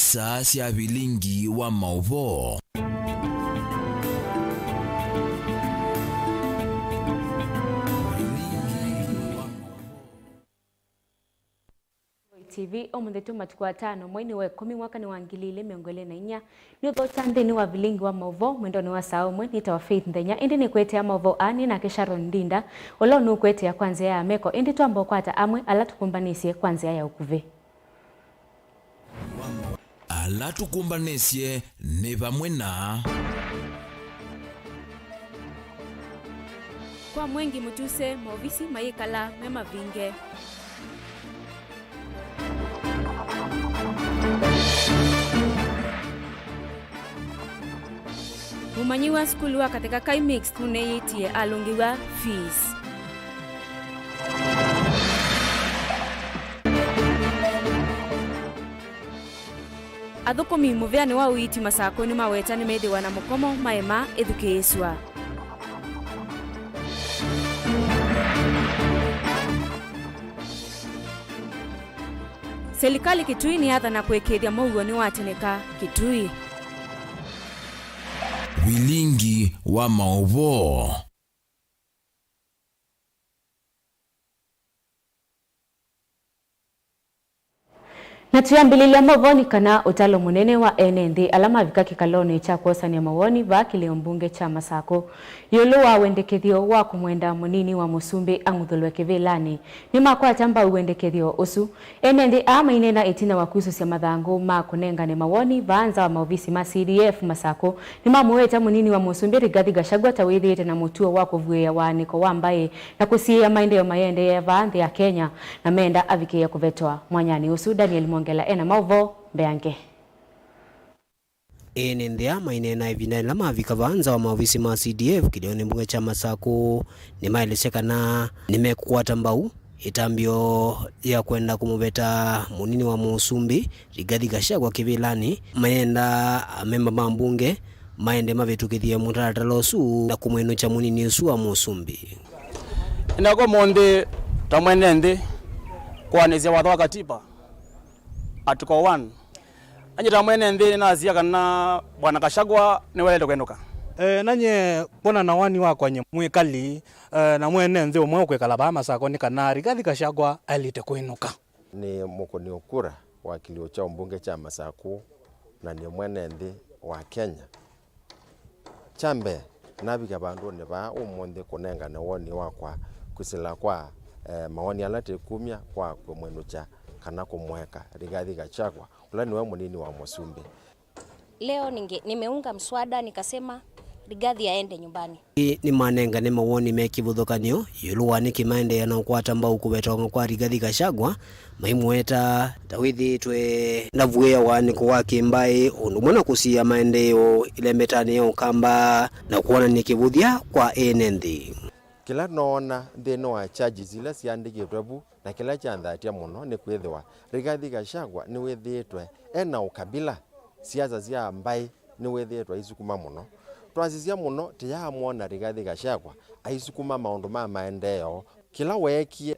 Nisa cia bilingi wa mauvo. TV omuthetu matuku 5 mwezi wa 10 mwaka ni wa 2024 ni uthotande ni wa bilingi wa mauvo mwendo ni wa saa umwe ni tawa Faith Ndenya indi ni kwetea mauvo ani na Sharon Ndinda olo nu kwetea kwanza ya meko indi twambo kwata amwe ala tukumbanisye kwanza ya ukuve ala tukumbanisye ni pamwe na kwa mwengi mutuse maovisi mayikala mema vinge Mumanyiwa skulu wa katika Kai Mix tuneyitie alungiwa fees. Athukumi muveani wa uiti masako ni maweta ni medewa na mukomo maema edukeswa. Serikali Kitui ni atha na kwekethia mauo ni wateneka Kitui. Bilingi wa mauvo. Na tuyambililia mavoni kana utalo munene wa NND alama vika kikaloni cha kuosania mawoni va kilio mbunge cha Masako. Yolo wa wendekethio wa kumwenda munini wa Musumbi ang'uthulwe kivilani. Ni makwa tamba uwendekethio usu. NND ama inena itina wa kuisu sia mathangu ma kunenga ni mawoni vaanza wa maovisi ma CDF Masako. Ni mamuweta munini wa Musumbi Rigathi Gachagua tawithite na mutuo wa kuvuia wa niko wa mbaye na kusia maendeleo mayende ya vaanthi ya Kenya na menda avikia kuvetwa mwanyani usu. Daniel Mwangela ena mauvo beange. Ndia mainena ivina la mavika vanza wa maovisi ma CDF kilioni mbunge cha Masako ni maelesekana nimekuata mbau itambio ya kwenda kumuveta munini wa Musumbi Rigathi Gachagua kivilani maenda memba mambunge maende mavetukithia mutaratara su na kumweno cha munini usu wa Musumbi inako monde tamwenende kwanezia watho wa katiba Article 1 anyita mwene nthi na azia kana bwana Gachagua ni wele kwenuka nanye bona na wani wakwa nye mwikali na mwene nthi umwe kwekala ba Masako ni kana Rigathi Gachagua alite kwenuka ni mukoni ukura wa kilio cha mbunge cha Masako na ni mwene nthi wa Kenya chambe nabika bandu ne ba umundi kunenga ne woni wakwa kusila kwa maoni alate kumya kwa mwenu cha kana kumweka Rigathi Gachagua ula ni wa munini wa Musumbi. Leo nimeunga mswada nikasema Rigathi aende nyumbani. Ni manenga ne mawoni mekivuthukanio yuluwa ni kimaende yanakwata mbau kubetonga kwa Rigathi Gachagua maimweta tawithitwe na vuea wani kwa kimbai unumona kusia maendeleo ile metani ya ukamba na kuona ni kivuthia kwa NND. Kila noona thino wa charges zile ciandikitwe bu na kila chandhatia muno ni kwithwa Rigathi Gachagua ni withitwe ena ukabila siasa cia mbai ni withitwe isukuma muno twazizia muno tiya muona Rigathi Gachagua aisukuma maundu ma maendeleo kila weki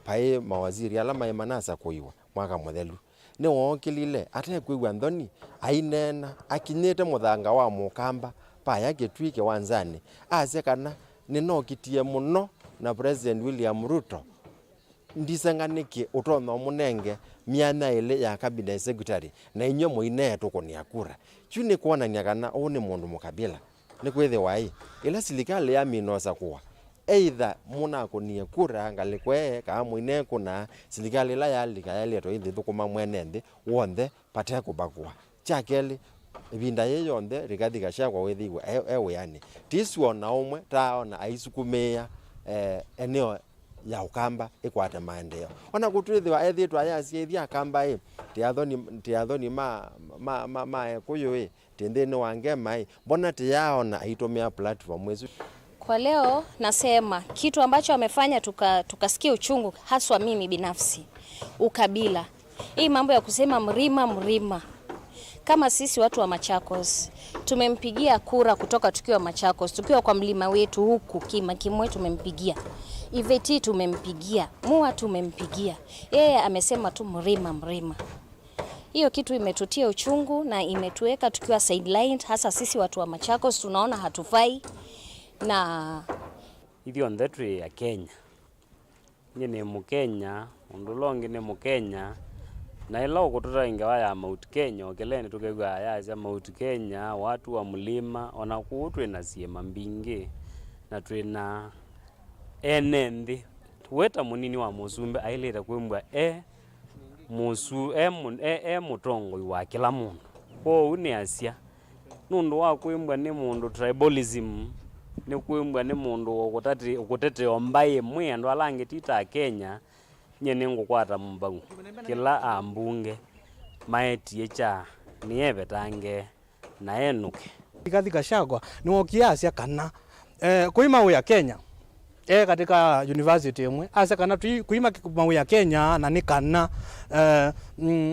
pai mawaziri ala mai manasa kuiwa mwaka muthelu ni wokilile ate kuigwa nthoni ainena akinyete muthanga wa mukamba pa yake twike wanzani ase kana ninokitie muno na President William Ruto ndisenganiki utono munenge miana ile ya cabinet secretary na inyo muine tukonia kura chuni kuona nyakana one mundu mukabila ni kwethe wai ila serikali ya minosa kuwa either muna konia kura ngalikwe ka muine kuna serikali la yalika yaleto indi thukuma mwenende wonde pate kubagwa chakeli ibinda yeyonde Rigathi Gachagua wethigwa ewe yani tisuona umwe taona aisukumia eneo ya ukamba ikwate maendeleo ona kutwithwa ethitwa yasiethia kamba tiathoni ma kuyo tendeni wange mbona tiyaona aitomea platform wezu. Kwa leo nasema kitu ambacho amefanya tukasikia uchungu haswa mimi binafsi ukabila. Hii mambo ya kusema mrima kama sisi watu wa Machakos tumempigia kura kutoka tukiwa Machakos, tukiwa kwa mlima wetu huku Kimwe tumempigia. Iveti tumempigia, Mua tumempigia. Yeye amesema tu mrima. Hiyo kitu imetutia uchungu na imetuweka tukiwa sidelined, hasa sisi watu wa Machakos tunaona hatufai. Na hivyo ndetwe ya Kenya nyine Mukenya undulongi ni Mukenya na ilo kututa ingawa ya Mount Kenya okeleni tukegwa ya Mount Kenya watu wa mlima onakutwe na siema mbingi na twina enendi weta munini wa musumbe aileta kwembwa mutongo wa kila mundu ko uni asia nundu wa kwembwa ni mundu tribalism ni kwembwa ni mundu ukutete ombaye mwendu alange tita Kenya nyene ngukwata mbangu kila ambunge maetie cha nieve tange na enuke Rigathi Gachagua ni wokiasia kana kuima ya Kenya katika university imwe asa kana kuima mawe ya Kenya na ni kana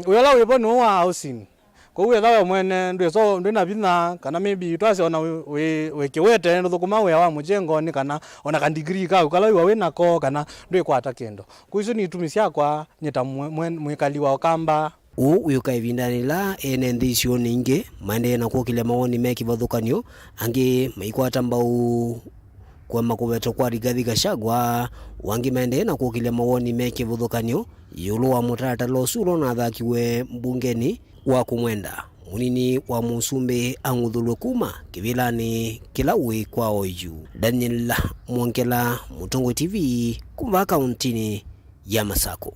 uyala uyebo no wa housing ko uye dawe mwene ndio ndina bina kana maybe twase ona wekiwete ndo thukuma we wa mujengo ni kana ona kan degree ka ukala we nako kana ndio kwata kendo kuizo ni itumisia kwa nyeta mwekali wa Okamba uyuka ivindanila ene ndisio ninge mande na kukile maoni meki vathukanio angi maikwata mbau kwa makuveto kwa Rigathi Gachagua wangi mende na kukile maoni meki vathukanio yulu wa mutata losulo na thakiwe mbungeni wa kumwenda munini wa musumbe angudhulwe kuma kivilani kila ui kwa oyu. Daniel Mwongela, Mutongo TV, kumba kauntini ya Masako.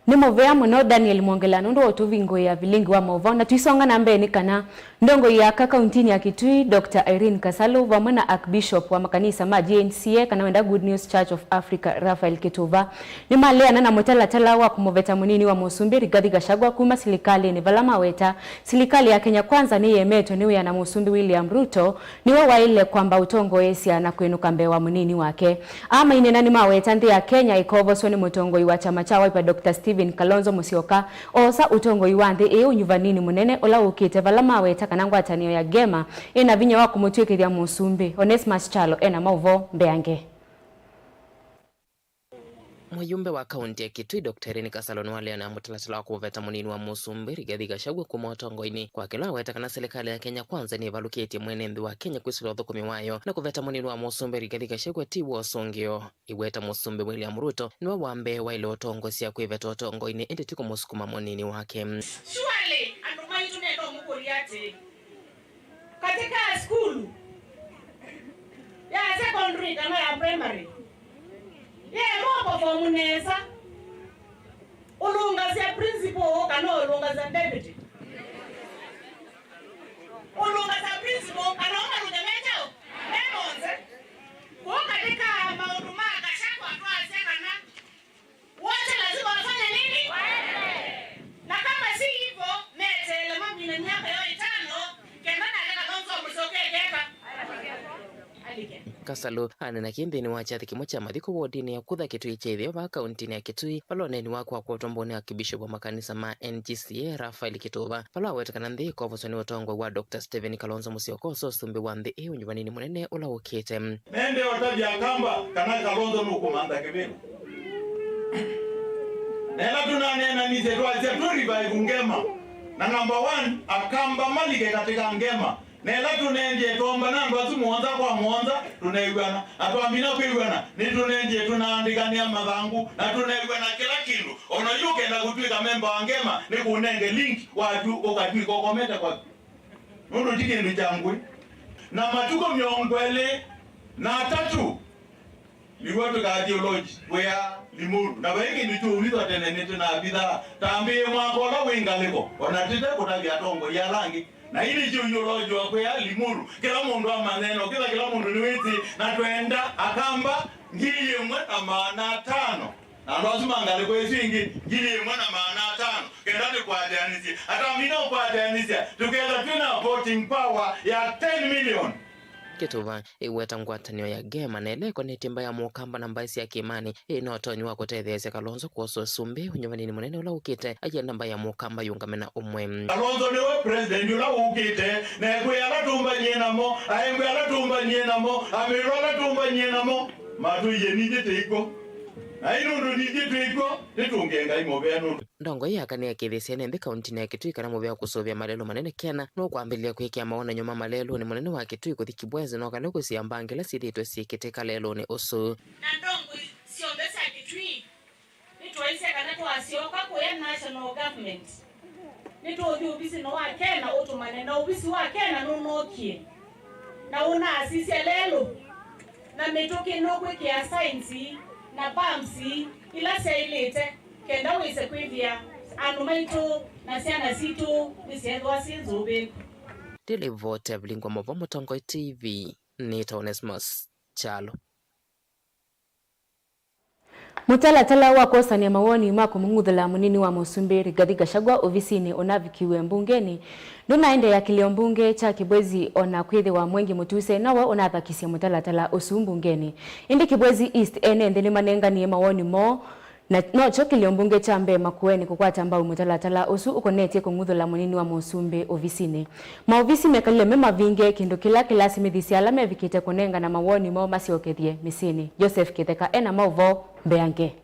Nimovea muno Daniel Mwongela nundu otuvingo ya vilingi wa mauvao na tuisonga na mbeni kana ndongo ya kauntini ya Kitui Dr. Irene Kasalo vamwe na Archbishop wa makanisa ma GNCA kana wenda Good News Church of Africa Raphael Kituva ni maleana na mutalatala wa kumoveta munini wa Musumbi Rigathi Gachagua kuma silikali ni vala maweta silikali ya Kenya Kwanza ni yemeto niwe ya na Musumbi William Ruto niwe waile kwamba utongo esia na kuinuka mbewa munini wake ama inena ni maweta ndi ya Kenya ikovo so ni mutongo iwa chama cha Wiper Dr. Stephen Kalonzo Musyoka osa utongo iwande unyuvanini munene ola ukite vala maweta kanangwa atanio ya gema ina vinya wa kumutwikithia Musumbi. Onesmus Chalo ena mauvo mbeange. Mjumbe wa kaunti ya Kitui Dr. Irene Kasalo nwale na mutalatala wa kuveta munini wa Musumbi Rigathi Gachagua kuma utongoini kwa kila weta kana serikali ya Kenya Kwanza ni valuketi mwenembi wa Kenya kwisilo thukumi wayo na kuveta munini wa Musumbi Rigathi Gachagua tibu osongio iweta Musumbi William Ruto niwa wambe wa ile utongo siya kuiveta utongoini indi tiko musukuma munini wake. Shwale andumai tunendo mukuriati katika skulu ya secondary kama ya primary mopo for muneza ulunga za principal kana ulunga za deputy ulunga za principal kana ulunga mejo emonze kwa katika mauduma Gachagua tuanze kana wote lazima wafanye nini na kama si hivyo metele mabina miaka yote 5 kenda na Kalonzo Musyoka geta Kasalo anena kimbeni wa chathi kimo cha mathiko wodini ya kutha Kitui chethio va kauntini ya Kitui paloneni wako wa kuotomboni ya kibishopu wa makanisa ma NGCA Raphael Kituva pala wetakana nthi kovosoni utongo wa Dr. Stephen Kalonzo Musyoka usumbi wa nthi unyuvanini munene ula ukite nende wataji akamba kana Kalonzo nukumanda kebeni nela tunanena nise tuwasia turiva ngema na number 1 akamba malike katika ngema nela tunenje tomba nandu azumuonza kwa muonza tunaigwana atwambina kuigwana ni tunenje tunaandikania mathangu na tunaigwana kila kindu ono yuke na kutwika memba wa ngema ni kunenge link watu ukatwika kometa kwa mundu tikindu changwe na matuko myongwele na 3 liwatu ka theology wea limuru na wengi nitu ulizo tenenete na bidha tambie mwako la wingaliko onatite kutavya tongo ya rangi na ili theology wa kwa limuru kila mundu wa maneno kila mundu ni witi na twenda akamba ngili yemwe na maana 5 na lazima ngaliko esingi ngili yemwe na maana 5 kendani kwa atanisi hata mina kwa atanisi tukenda tuna voting power ya 10 million Kituva iweta ngwatanio ya gema na eleko ni timba ya Mukamba na mbaisi ya kimani inotonyi wa kutethesya Kalonzo kuoso sumbi unyuvanini munene ula ukite ajenda mba ya Mukamba yungamena umwe Kalonzo niwe president ula ukite na ekwe ala tumba nyenamo aembe ala tumba nyenamo amiru ala tumba nyenamo matu yenije teiko na inundu niji twiko nitungenga imobenu ndongo yakane akithisia nende kaunti ya Kitui kana muvea kusovia malelo manene kena no kwambilia kwikia maona nyuma malelo ni munene wa Kitui kuthi Kibwezi no kana kusiamba ngela sithitwe sikiteka lelo ni usu na ndongo siombesa Kitui nitwaise kana twasioka kwa national government nitodhi ubisi no wake na utumane na ubisi wake na nunokie na una asisi lelo na metoke no kwe kia science na bamsi ila sailete kenda wise kwivia anumaito na siana situ nisiendwa sinzobe Televote Blingwa Movo Mutongo TV ni Onesmus Chalo. Mutalatala wa kosania mawoni mako munguthula munini wa Musumbi Rigathi Gachagua ofisini onavikiwe mbungeni nunaende ya kilio mbunge cha Kibwezi ona kwithi wa Mwengi Mutuse nawe unathakisia mutalatala usu mbungeni indi Kibwezi East ene ni manenganie mawoni mo na no kilio mbunge cha Mbema kuweni kukwata mbao mutalatala usu ukonetie kunguthula munini wa Musumbi ofisini maofisi mekalile mema vinge kindu kila kilasi mithisi alame vikite kunenga na mawoni mo masiokethie misini Joseph Kitheka ena mauvo Mbeange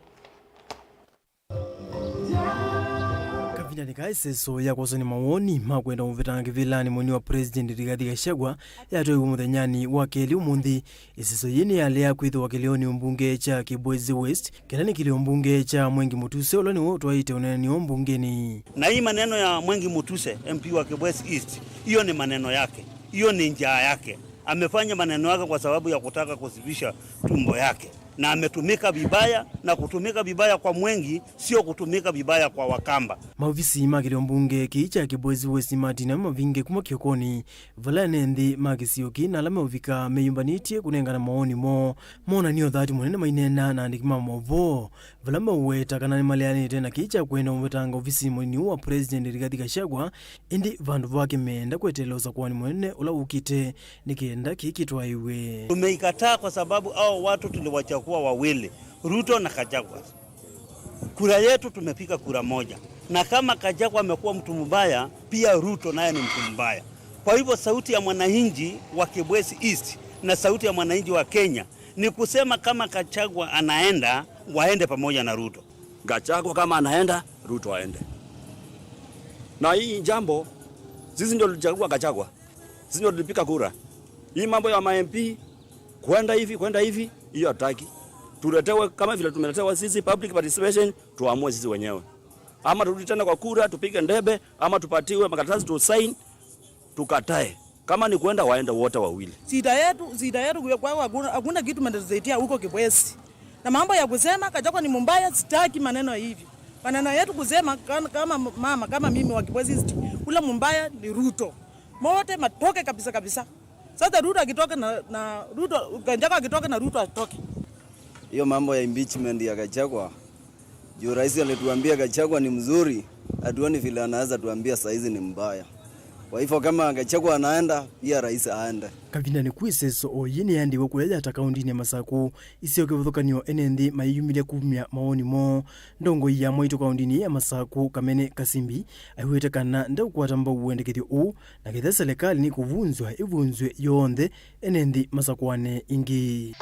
Kavina nikaiseso ya kwasoni mawoni makwenda mvetanga vilani mwini wa President Rigathi Gachagua yatoi umuthanyani wa keli umuthi iseso yini yale ya kwithu wa kilioni umbunge cha Kibwezi West kenani kilio mbunge cha Mwengi Mutuse ulani wotwaite unani umbungeni na hii maneno ya Mwengi Mutuse MP wa Kibwezi East hiyo ni maneno yake, hiyo ni njaa yake. Amefanya maneno yake kwa sababu ya kutaka kusibisha tumbo yake na ametumika vibaya, na kutumika vibaya kwa Mwengi sio kutumika vibaya kwa Wakamba. Maofisi makilio mbunge kicha Kibwezi West Martina mavinge kuma kiokoni valane ndi makisioki na alame uvika meyumbanitie kunengana maoni mona niyo dhati mwenene mainena na andikima movo valama uweta kanani maleani tena kicha kwenda umetanga ofisi mwini wa President Rigathi Gachagua indi vandu vake meenda kweteloza kwani mwenene ula ukite nikienda kikitwa iwe. Tumeikataa kwa sababu hao watu tuliwachagua wawili, Ruto na Gachagua. Kura yetu tumepika kura moja. Na kama Gachagua amekuwa mtu mbaya, pia Ruto naye ni mtu mbaya. Kwa hivyo sauti ya mwananchi wa Kibwezi East na sauti ya mwananchi wa Kenya ni kusema kama Gachagua anaenda, waende pamoja na Ruto. Gachagua kama anaenda, Ruto aende. Na hii jambo, sisi ndio tulichagua Gachagua. Sisi ndio tulipika kura. Hii mambo ya MP kwenda hivi, hiyo hataki. Tuletewe kama vile tumeletewa sisi public participation, tuamue sisi wenyewe. Ama turudi tena kwa kura, tupige ndebe, ama tupatiwe makaratasi tu sign, tukatae. Kama ni kwenda waende wote wawili. Sida yetu kwa hakuna kitu mnatuzetia huko Kibwezi. Na mambo ya kusema Gachagua ni mbaya, sitaki maneno hivi. Maneno yetu kusema kama mimi wa Kibwezi ule mbaya ni Ruto. Mote matoke kabisa. Sasa Ruto akitoka na Ruto Gachagua akitoka na Ruto atoke. Hiyo mambo ya impeachment ya Gachagua. Juu rais alituambia Gachagua ni mzuri, hatuoni vile anaweza tuambia saizi ni mbaya. Kwa hivyo kama Gachagua anaenda, pia rais aende. Kavina ni kwiseso oyini yandi wokuleja ata kaunti ya Masako isiyo kivuthukanio enendi mayumile kumya maoni mo ndongo ya moito kaunti ya Masako Kamene Kasimbi aiwete kana nda ukwata mba uwendekethio u na kitha serikali ni ivunzwe yonthe enendi Masakwane ingi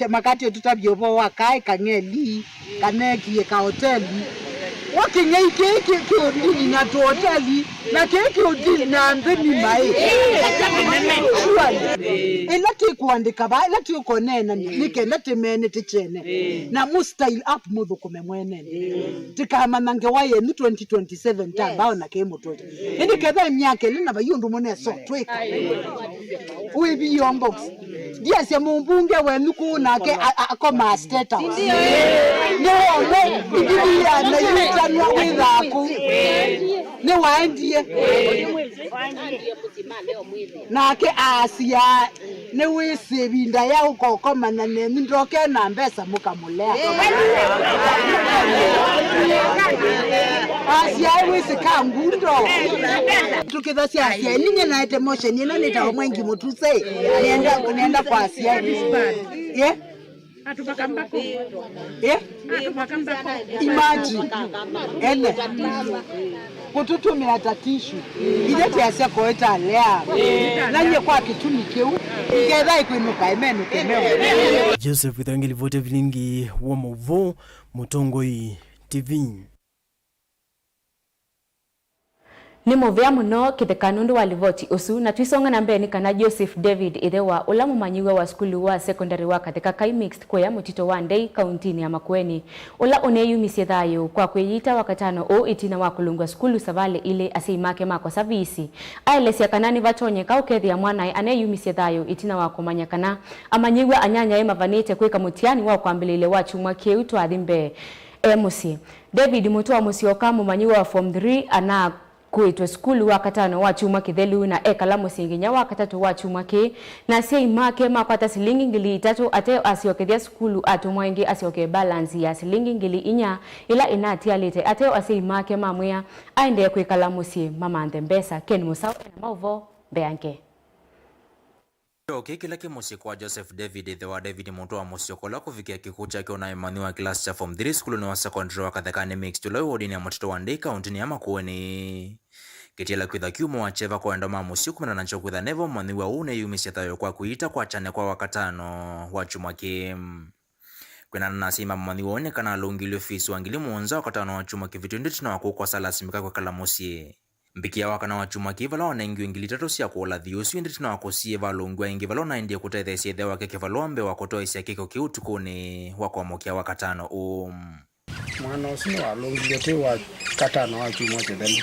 makati tutabyobo wakai kangeli kaneki ka hoteli wakingai keki kiodini na tu hoteli na keki odini na ndeni mai ela tikuandika ba ela tikonena nikenda temene tichene na mu style up mudhukume mwenene tikama nange waye ni 2027 tamba na kemo toto indi kedha myake lina bayundu mone so tweka we bi yombox dia se mumbunge wenu kuna ke akoma status no bibilia na yitanwa wiraku ne waendie na ke asia ne wisi binda ya ukokoma na ne ndoke na mbesa mukamulea asia wisi kangundo tukidhasia asia ninge na emotion ina nita Mwengi Mutuse nienda kwa asia Imagine. Ene. Kututumia tatishu. Ilete yase koeta lea. Nanye kwa kituni keu. Ikeda ikwinuka imenu kemeo. Joseph Withangeli vote vilingi wa Mauvo Mutongoi TV. Ni movia muno kithekano walivoti usu na twisonga na mbeni kana Joseph David Idewa ulamu manyiwa wa skulu wa secondary wa katika Kai Mixed kwa ya Mutito Wandei kaunti ya Makueni ula uneyumisie thayo kwa kweyita wakatano o itina wa kulungwa skulu savale ile aseimake mako savisi aelesia kanani vatonye ka ukethi ya mwana aneyumisie thayo itina wa kumanyakana amanyiwa anyanya mavanite kweka mutiani wa kwambilile wa chumwa keutu athimbe musi David Mutua musioka mumanyiwa wa form 3 ana kuitwe skulu wa katano wa chuma kithelu na ekala musinginya wa katatu wa chuma ki na sei make makwata silingi ngili 3 ateo asiokethia skulu atumwengi asioke balance ya silingi ngili 4 ila inati alite ateo asei make mamwea aende kwikala musi mama ndembesa Ken Musau na Mauvo Beanke. Kila kimusi kwa Joseph David Thewa David Mutua musiokola kufikia kikucha kio na imani wa class cha form 3 skulu ni wa secondary wa kathekani mixed tuloi wodini ya Mutito Wandei kaunti ya Makueni. Kitila kwitha kiumo wa cheva kwa endoma musiku na nancho kwitha nevo mwani wa une yumisie tayo kwa kuita kwa chane kwa wakatano wa chuma kim. Kwena nasima mwani wa une kana alungili ofisi wangili muonza wakatano wa chuma kivitunditi na wakukwa salasimika kwa kalamusi. Mbikia wakana wa chuma kivala wanengi wengili 3 siya kuola thiusu indi tina wakosie valungwa ingi vala na india kutethesie thewa keke valombe wakotoa isia kiko kiutukuni wakomokia wakatano Mwana usini walungile te wa katano wa chuma kithelu.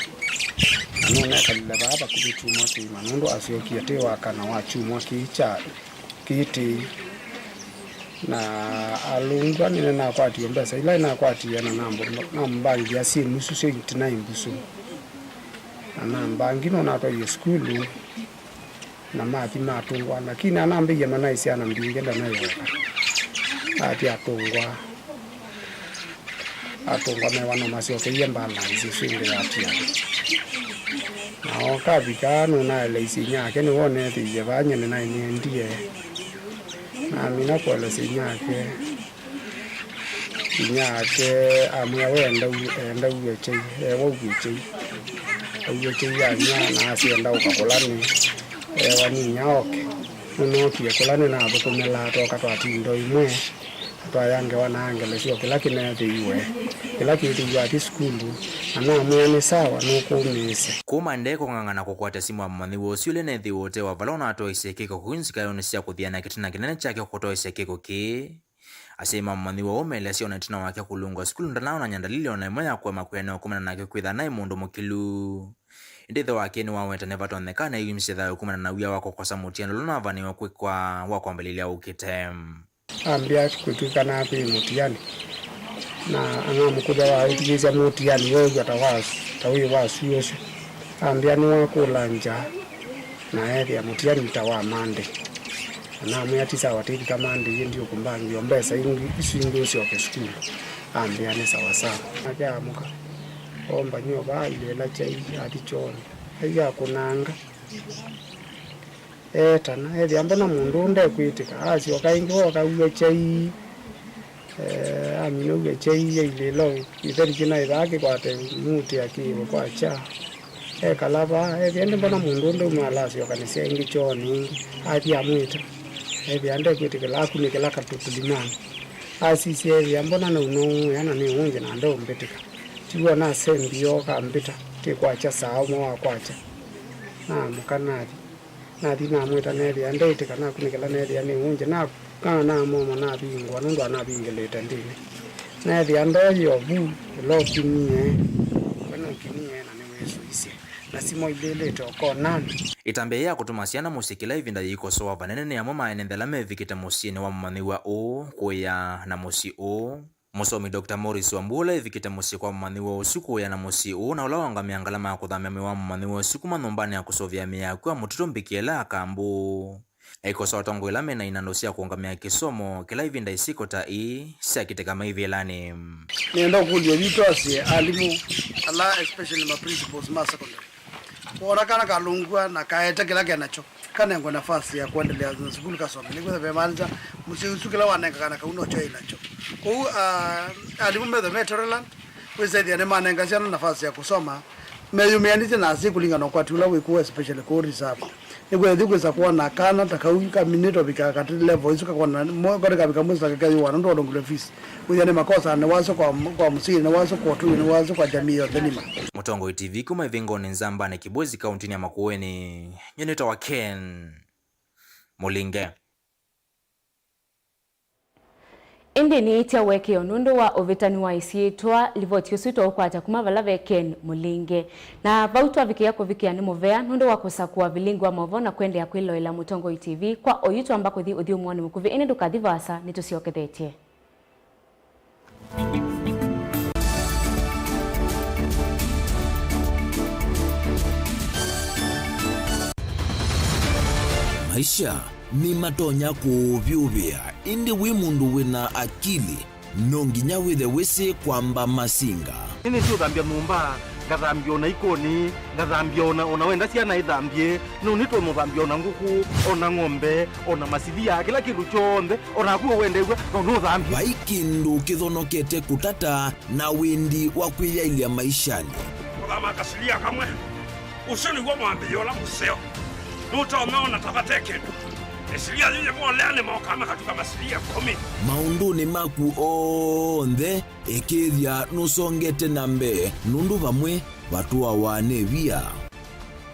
Anuna kalile baba kubi chuma kima nundu asiokia te wa kana wa chuma kicha kiti na alungwa nina na kwati mbesa ila ina kwati yana na mbangi ya simu susu itina imbusu. Anamba ngino nato ye skulu na mati matungwa lakini anambe ye manaisi anambinge nayo ati atungwa mewana masio ke yembala isisinde ati na okabika no na leisi nyake ni wone ti ye banye na ni ndie na mina kwa leisi nyake amya wenda uweche wogiche uweche ya na asienda ukakolani waninya oke unokie kolani na abukumela toka twatindo imwe twayange wanangele sio kila kinete iwe kila kitu ya skulu ana mwene sawa no kumise kuma ndeko ngangana kukwata simu wa mani wosi ule nethi wote wa valona ato isekeko kuinzika yonisia kuthiana kitina kinene chake kutoa isekeko ki asema mani wa omele sio na tina wake kulungwa skulu ndanao na nyandalili ona moya kwa makwene kumana nake kwitha nai mundu mukilu ndithe wake ni waweta nevatonekana yumisitha kumana na uya wako kwa samutiano lona vani wakwe kwa wakwambelilia ukitem ambia kutukana api mutiani na anamukuja wa ikiza mutiani yoga tawi wasu yosu ambia ni wakulanja na area mutiani tawa mande na mwati sawa tiki kama ndiye ndio kumbangi ombesa isingo sio ke school ambia ni sawa sawa ajamuka omba nyoba ile la chai ati choni ya kunanga tana ethi ambona mundu nde kwitika asi wakaingi wakauye chai amino uye chai ile lo itheri kina ithaki kwate muti akiwa kwa cha kalaba ethi ande mbona mundu nde umalasi wakanisia ingi choni ati amwita ethi ande kwitika la kunikela katutulimani asi sie ambona na uno yana ni unje na ndo mbetika tiwa na sembio kambita tikwacha sawa mwa kwacha na mukanari na dina mwita neri andete kana kunikela neri ani unje na kana mama na bingwa ndo anabingeleta ndini neri andoyo bu lokimie kana kimie na niwezo isi na simo ibele to nani itambea kutumasiana musikila ivinda yikosoa vanene ya mama enendela mevikita musini wa mmaniwa o kuya na musi o musomi Dr. Morris Wambula ivikita musi kwa mmaniwa usiku ya na musi o na ulawanga miangalama ya kuthamia miwa mmaniwa usiku manumbani ya kusovya miyakua mutito mbikiela akambu ikosoa tongo ilame na inandosia kuongamia kisomo kila ivinda isiko ta siya kiteka maivi elani nienda kulia vitwasi alimu ala especially my principals ma secondary kuona kana kalungwa na kaeta kila kenacho kana ngo nafasi ya kuendelea na shughuli kasoma ni kwa bemaliza msisukila wanenga kana kauno cho inacho kwa alimu medho metroland wezaidi ne manenga sana nafasi ya kusoma meyumianije na siku lingana kwa tula weku especially ko reserve ego ndiko za kuona kana takauka minito bika kati level isuka kuona mo gore kabika musa kaka yuwana ndo ngule fees kuyane makosa ne wazo kwa msiri ne wazo kwa tu ne wazo kwa jamii yote nima Mutongo TV kuma ivingoni Nzamba na Kibwezi kaunti ya Makueni nyeneta wa Ken Mulinge Indi ni itia weke onundu wa ovitani wa isiitwa livotio suito ukwata kuma valave Ken Mulinge na vautwa viki yako viki ya nimovea nundu wa kusakua vilingu wa mavona kwende ya kwilo ila Mutongo TV kwa oyutu ambako thi udhiu mwani mkuvi ene dukadhivasa nitusiokethetie. Maisha ni matonya kuvyuvia indi wi mundu wina akili nonginya withe wisi kwamba masinga ini sio dhambia mumba ngathambia ona ikoni ngathambia ona wenda ciana ithambie no nitwe muthambia ona nguku ona ng'ombe ona masithia kila kindu chonthe ona kuo wendegwa no thambia vaikindu kithonokete kutata na windi wa kwiyailia maishani kama kasilia kamwe usoni gwa mwambio la museo nutaona tabateke esilia zile mwaleane mwakama katuka masilia 10 maunduni maku onthe ikithia nusongete nambe nundu vamwe vatua wane via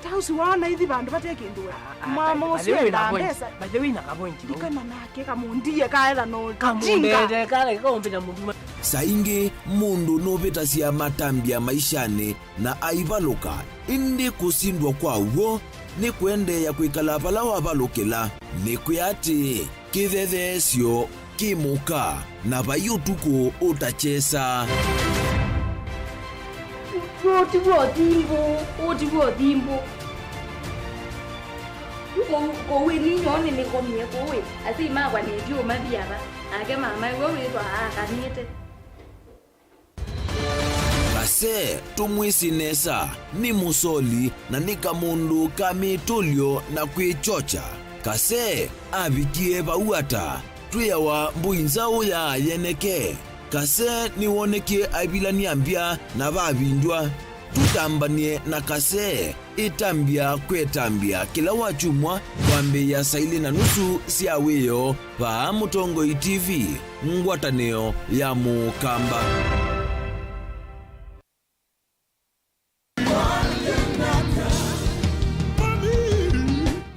tausi wana hithi bandu bateke nduwe mama usio ndambesa bajewina kapointi dikana nake kamundie kaela no kamundete kale kaombina mundu saingi mundu novita cia matambia maishani na aivaluka indi kusindwa kwa uo ni kwende ya kwikala pala wavalukila ni kuyati kithethesyo kimuka na vayutuku utachesa Otiwo dhimbo kowe ni nyone ni komie kowe asi mawa ni dio madhiaba ake mama wewe kwa kanite Kase tumwisinesa ni musoli na ni kamundu kamitulyo na kwichocha kase avikie vauata tuyawa mbuinzao ya yeneke kase niwonekie avilania mbia na vavindwa tutambanie na kase itambia kwetambia kila wachumwa kwambe ya saili na nusu siawiyo pa Mutongo TV ngwataneo ya Mukamba.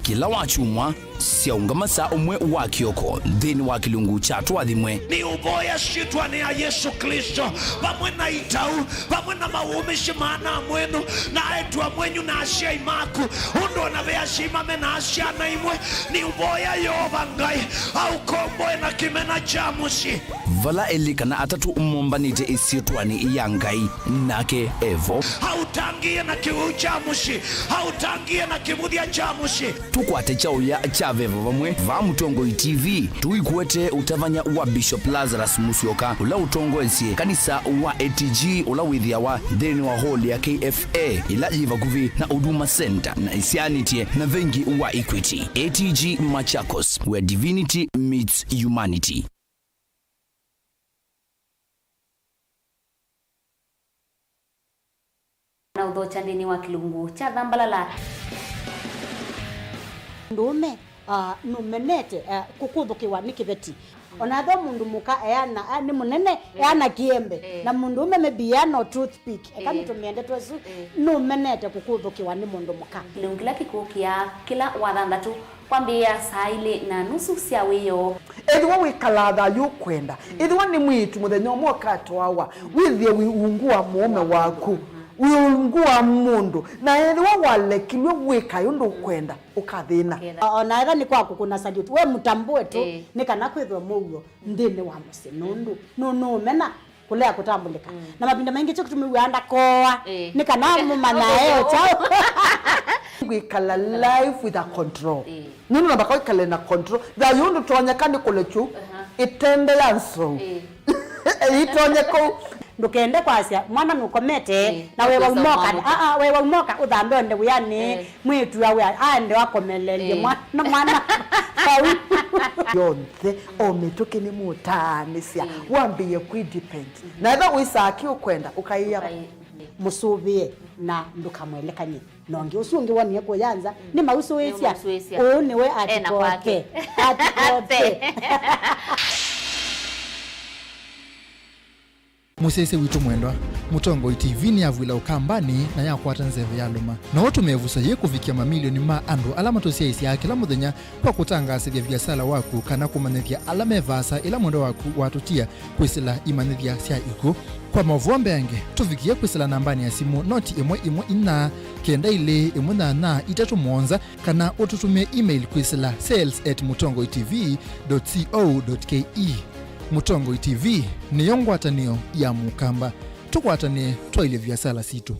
Kila wachumwa siaungama saa umwe wa kioko dhini wa kilungu cha tuadhimwe ni uboya shitwa ni ya Yesu Kristo pamwe na itau pamwe na maumishi maana mwenu na etwa mwenyu na asia imaku undo na vea shimame na asia na imwe ni uboya yobangai au komboe na kimena jamusi vala elikana atatu umombanite isiotwani ya ngai nake evo hautangie na kiu jamusi hautangie na kimudia jamusi tukwate chao ya chavevo vamwe va Mutongo TV tuikuete utavanya wa Bishop Lazarus Musyoka ula utongoesie kanisa wa ATG ula withia wa dheni wa hall ya KFA ila jiva kuvi na Huduma Center na isianitie na vengi wa Equity ATG Machakos where divinity meets humanity. na udhocha ndini wa kilungu cha Dhambalala ndume numenete kukuthukiwa ni kiveti onatho mundu muka eana ni munene eana kiembe na mundu ume maybe no toothpick ekamitumende twesu numenete kukuthukiwa ni mundu muka kilungila kikukia kila wathanthatu kwambia saa ile na nusu cia wiyo ethiwa wikalatha yukwenda ethiwa ni mwitu muthenya umwe katwawa withie wiungua mume waku wiungua mundu na ethiwa walekilwe gwika yundu kwenda ukathina ona etha ni kwaku kuna salute we mutambue tu ni kana kwithwa mugo ndini wa musi nundu no mena kulea kutambulika na mapinda mengi cyo kutumiwanda koa ni kana mumana eo chao gwikala life with a control nunu na bakao ikale na control da yundu tonya kandi kulechu itende yanso itonye ko ndukende kwasya mwana nukomete na wewe umoka wewe umoka uthambe onde uyani mwitu yawe ande wakomelelie mwana yonthe ometoke ni mutanisia wambiye kwidepend na eba wisaki ukwenda ukaiya musubie na ndukamwelekanye nonge usungi wani yako yanza ni mausuwesia niwe atikoke musese witu mwendwa mutongo TV ni avwila ukambani na yakwata nzeve ya luma na watu mevusa ye kuvikia mamilioni ma andu alama tosia isi ya kila muthenya kwa kutangasa vya viasala waku kana kumanethia alama evasa ila mwendo waku watutia kwisila imanethia sia iku kwa mavuombe yange tuvikia kwisila nambani ya simu noti imwe ina kenda ile imwe na itatu mwonza kana ututumia email kwisila sales@mutongoitv.co.ke. Mutongo TV ni yongwatanio ya mukamba tukwatane twaile vyasala situ.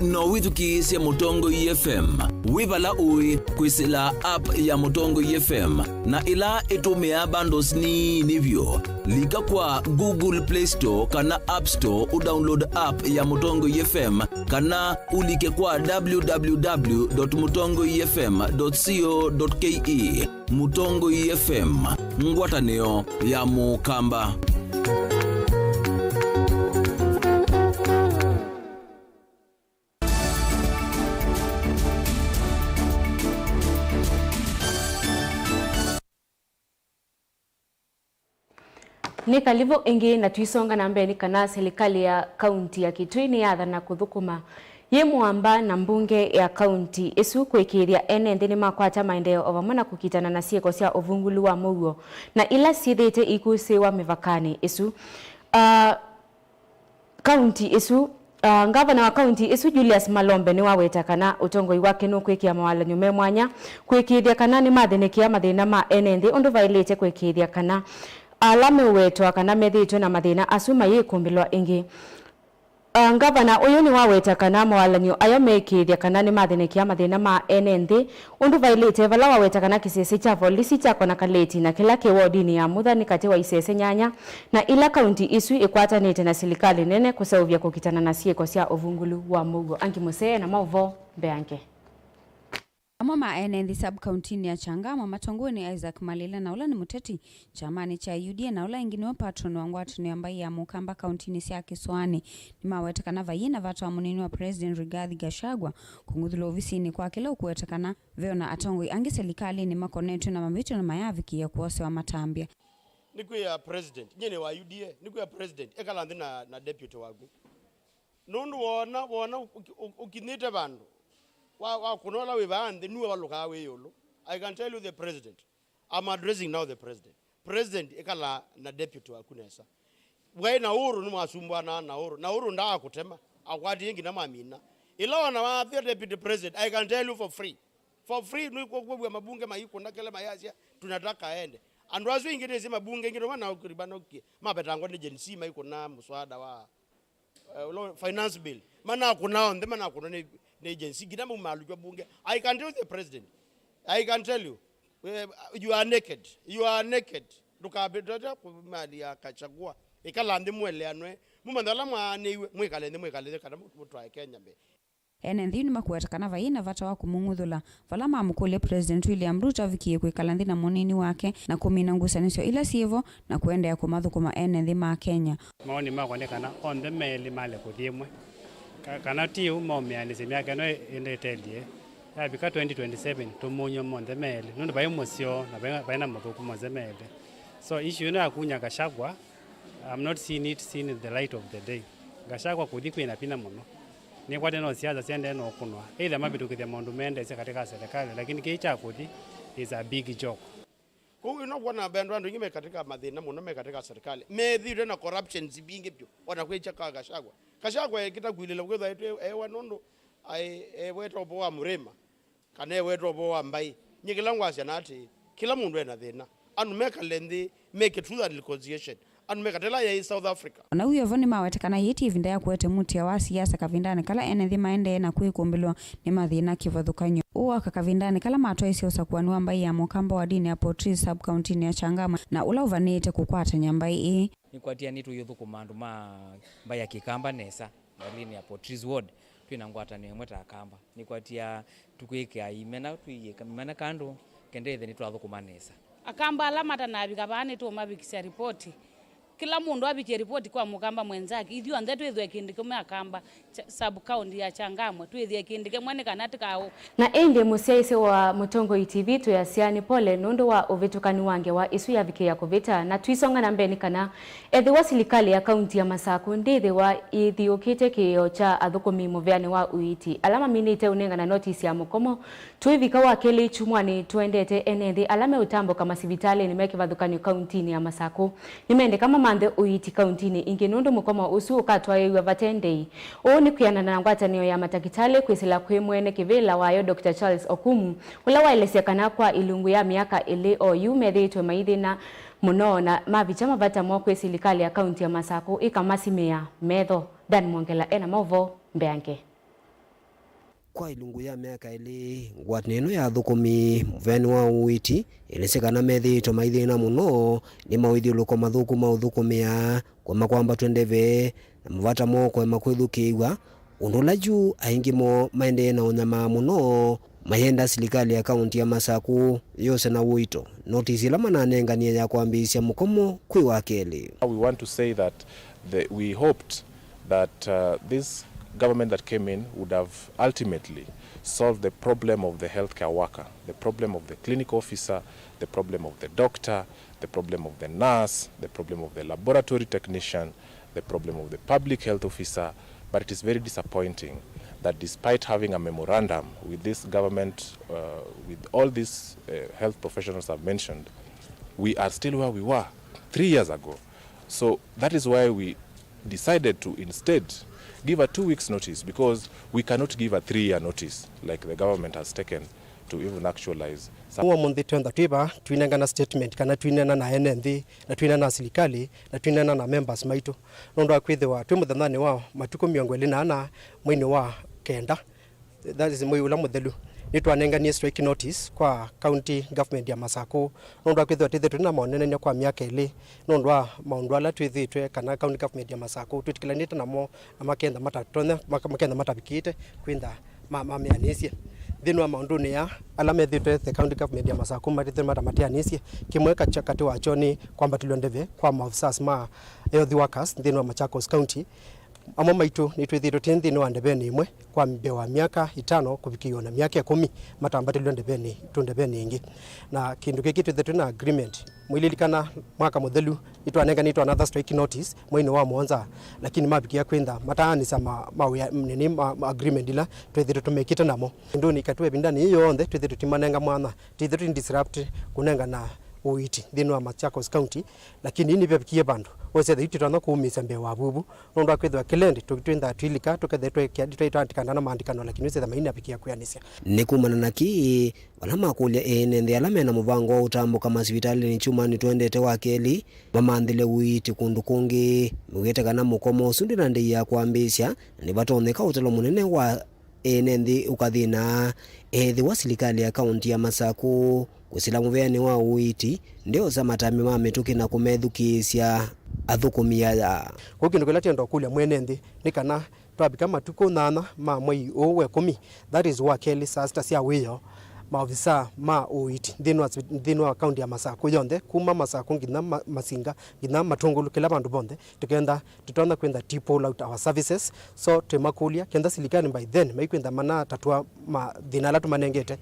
no witukisya Mutongo FM wibala ui kwisila app ya Mutongo FM na ila itumia bandos ni nivyo lika kwa Google Play Store kana App Store udownload app ya Mutongo FM kana ulike kwa www.mutongoifm.co.ke. Mutongo FM ngwataneo ya mukamba. Ni kalivo ingi na tuisonga na mbeni kana serikali ya kaunti ya Kitui ni yatha na kuthukuma ye muamba na mbunge ya kaunti isu kwekiria ene nthini makwata maendeleo ovamwe na kukitana na cieko cia uvungulu wa muguo na ila cithite ikusiwa mivakani isu kaunti isu ngavana wa kaunti isu Julius Malombe ni waweta kana utongoi wake no kwekia mawala nyume mwanya kwekithia kana ni mathinikia mathina ma ene nthi undu vailite kwekithia kana alame wetwa kana methitwe na mathina asuma yikumbilwa ingi ngavana uyu ni waweta kana mawalanyo ayo mekithia kana ni mathinikia mathina ma ene nthi undu vailite vala waweta kana kisese cha polisi chako na kaleti na kila kiwodini ya muthani kati wa isese nyanya na ila kaunti isu ikwatanite na serikali nene kusauvya kukitana na cieko cia uvungulu wa mugo angi musee na mauvo mbeange Mama NND sub county ya Changama matongoni Isaac Malila na ula ni muteti chamani cha UDA na ula ingine wa patron wangu watu ni ambaye ya mukamba county ni siya Kiswani ni mawetakana vayina vatu wa munini wa President Rigathi Gachagua kungudhulo ofisini kwa kila ukuwetakana veo na atongoi angi serikali ni makonetu na mamitu na mayaviki ya kuose wa matambia niku ya president nyene wa UDA niku ya president ekalandi na deputy wagu nundu wona ukinite bandu wa kunola we bande nuwe baluka we yolo. I can tell you the president. I'm addressing now the president. President ekala na deputy wa kunesa. We na uru ni mwasumbwa na uru nda kutema akwati yengi na mamina. Ila na wa deputy president I can tell you for free. For free ni kwa mabunge maiko ndakele mayasia tunataka aende. And wazo ingine zima bunge ingine wana ukuribana mabetango ni jensi maiko na muswada wa finance bill. Mana kuna onde mana kuna agency gidama malu bunge. I can tell the president. I can tell you you are naked. You are naked. Duka bedota mali ya Gachagua. Ikalande mwele anwe. Mumandala mwane mwekalende kana mtu wa Kenya be. NND ni makuwetakana vayina vata wa kumungudhula vala mamukule President William Ruto vikie kwekalandi na monini wake na kumina ngusanisyo ila sivo na kuenda ya kumadhu kuma NND ma Kenya. Maoni makonekana on the mail male kuthimwe. Kana tiu momeani semiaka no endetelie ya bika 2027 tumunyo monde mele nundu bayo mosio na baina mothuku moze mele so issue na kunya Gachagua I'm not seeing it in the light of the day. Gachagua kuthi kwina pina muno ni kwate no siasa siende no kunwa either mabitukithia maundu mende katika serikali lakini kicha kuthi is a big joke. Huyu no wana bendo andu ngime katika mathina muno me katika serikali methire na corruption zibinge pyo wana kwecha ka Gachagua Gachagua kitakwilila kwetha ewa nondo weto obo wa murema kana weto obo wa mbai nyikilangwa cia nati kila mundu ena thina anu meka lendi make it through that reconciliation and mekatela ya South Africa. Na huyo voni mawetekana yiti ivinda ya kuwete mutia wa siasa kavindani kala enethi maende na kuikumbelwa ni mathina kivathukanyo uwa kakavindani kala matwa isi usakuanua mbai ya mukamba wa dini ya Portrees sub-county ya Changama na ula uvanite kukwata nyambai ii ni kwatia nitu yuthu kumandu ma mbai ya Kikamba nesa dini ya Portrees ward tuina ngwata ni mweta akamba ni kwatia tukwike imena tuiyeka mimana kando kendethe nitu athu kumanesa akamba alamata na abikabane tu mabikisia ripoti kila mundu abikie ripoti kwa mukamba mwenzake ithio ande twithwe kindike mwe akamba sub county ya Changamwe twithie kindike mwene kanati kao na ende musiaise wa Mutongo TV tuyasiani pole nundu wa uvitukani wange wa isu ya vike ya kuvita na tuisonga na mbeni kana ethi wa serikali ya kaunti ya Masaku ndithi wa ithiukite kio cha athukumi muveani wa uiti alama minite unenga na notice ya mukomo tuivika wa keli chumwani tuendete enethi alame utambo kama sivitali nimekivathukani kaunti ya Masaku nimende kama mande uiti kaunti ingi nundu mukomo usu ukatwa yewa vatendei o ni kuyana na ngwatanio ya matakitale kwisila kwi mwene kivila wayo Dr. Charles Okumu ula waelesia kana kwa ilungu ya miaka ili o yu methitwe maithina muno na mavicha mavata mwa kwi serikali ya kaunti ya Masaku ikamasimia metho Dan Mwongela ena movo mbeange kwa ilungu ya miaka ili ngwatanio ya thukumi muveni wa uiti ilisekana methitwe maithina muno ni mawithiuluko mathuku mauthukumia kwa kwamba twendeve na muvata moko makwithukiwa undu laju aingimo maende na unyama muno mahenda serikali ya kaunti ya Masaku yose na wito notice la mananengania ya kuambisia mukomo kwi wakeli. We want to say that we hoped that this government that came in would have ultimately solved the problem of the healthcare worker, the problem of the clinic officer, the problem of the doctor, the problem of the nurse, the problem of the laboratory technician, the problem of the public health officer. But it is very disappointing that despite having a memorandum with this government, with all these health professionals I've mentioned, we are still where we were 3 years ago. So that is why we decided to instead give a 2 weeks notice, because we cannot give a 3-year notice like the government has taken to even actualize. Uwa mundi tuenda tuiba tuinengana statement kana tuinena na NND na tuinena na serikali na tuinena na members maitu nondo akwithiwa twi muthanani wao matuko 28 mwini wa kenda that is mwi ula muthelu ni twanengania strike notice kwa county government ya Masaku nondo akwithiwa tithitwe na maonene kwa miaka ili nondo wa maundu ala twithitwe kana county government ya Masaku twitikilanite namo na makenda matatone makenda matabikite kwinda mamianisia thinu wa maunduni ya alame thitwe the county government ya Masaku matithwe matamatianisia kimwe kati wacho ni kwamba tuliondeve kwa maofisas ma health workers thinu wa Machakos County amwe maitu ni twithitwe thinu wa ndebeni imwe kwa mbewa miaka 5 kuvikio na miaka 10 matambatilo ndebeni tundebeni ingi na kindu giki twithitwe na agreement mwililikana mwaka muthelu itwanenga ni another strike notice mwini wa mwanza lakini mabikia kwenda mataani sama nini agreement ila twithitwe tumekita namo ndu ni katwe bindani hiyo onde twithitwe timanenga mwana twithitwe disrupt kunenga na uiti thinu wa Machakos County lakini ini bibikie bandu wose the ititana kuumisa mbewa bubu nondo akwithwa kilendi tukitwenda twilika tukethetwe twitandikana na maandikano lakini wose the maina bikia kuyanisia nikumana na ki wala makulia enende alame na muvango wa utambo kama sivitali ni chuma ni twendete wakeli mamandile uiti kundu kungi mwete kana mukomo sundi na ndei ya kuambisha ni batoneka utelo munene wa enende ukathina ethi wa serikali ya kaunti ya Masaku kusila muveani wa uiti ndio za matami mametuki na kumethukisya athukumia ya kukindu kila tendo kulia mwenendi nikana twabika matuko 8 ma mwei owe 10 that is wa keli sasta sia wiyo maofisa ma uiti thinu wa kaunti ya Masaku yonde kuma Masaku ngina Masinga ngina Matungulu kila bandu bonde tukenda tutonda kwenda tipo out our services so temakulia kenda silikani by then maikwenda mana tatua dinala tumanengete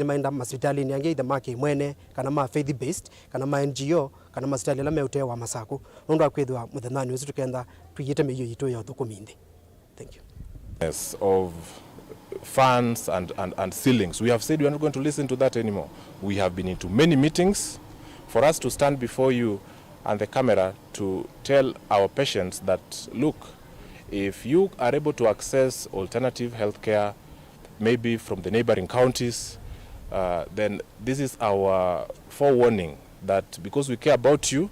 maenda hospitali ni ange the market mwene kana ma faith based kana ma NGO kana ma hospitali la meute wa Masaku ndo akwithwa muthanani wetu tukenda tuyite meyo yito ya thukuminde. Thank you. Yes, of funds and ceilings. We have said we are not going to listen to that anymore. We have been into many meetings. For us to stand before you and the camera to tell our patients that, look, if you are able to access alternative healthcare, maybe from the neighboring counties, then this is our forewarning that because we care about you,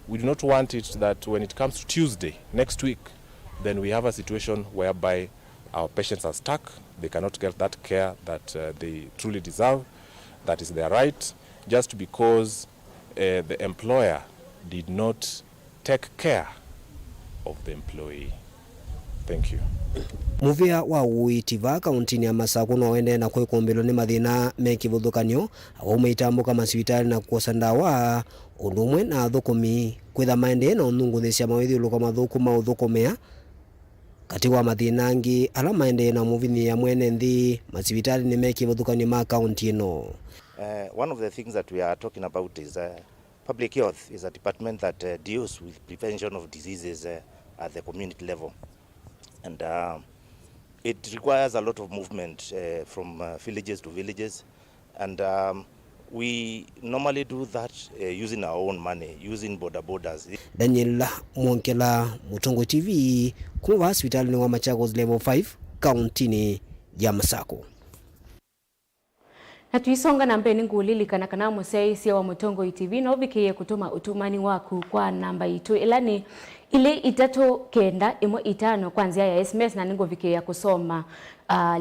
We do not want it that when it comes to Tuesday, next week, then we have a situation whereby our patients are stuck. They cannot get that care that they truly deserve. That is their right, just because the employer did not take care of the employee. Thank you. Muvia wa uitivaa kauntini ya Masako no wende na kwikombelo ni mathina mekivuthukanio au meitambuka masibitari na kukosa ndawa undumwe na thukumi kwitha maende na ununguthisia mawithiuluka mathuku mauthukumia kati wa mathina angi ala maende na muvithi ya mwene nthi masibitari ni mekivuthukanio ma kaunti ino. One of the things that we are talking about is public health is a department that deals with prevention of diseases at the community level. And it requires a lot of movement from villages to villages, and we normally do that using our own money, using borders. Daniel Mwonkela, Mutongo TV, kuma hospital ni wa Machakos level 5 kauntini ya Masako. Na tuisonga na mbeni ngulilikana kana museisi wa Mutongo TV na ubikiye kutuma utumani waku kwa namba itu ilani ile 395 kwanzia ya SMS na ningo vikiya kusoma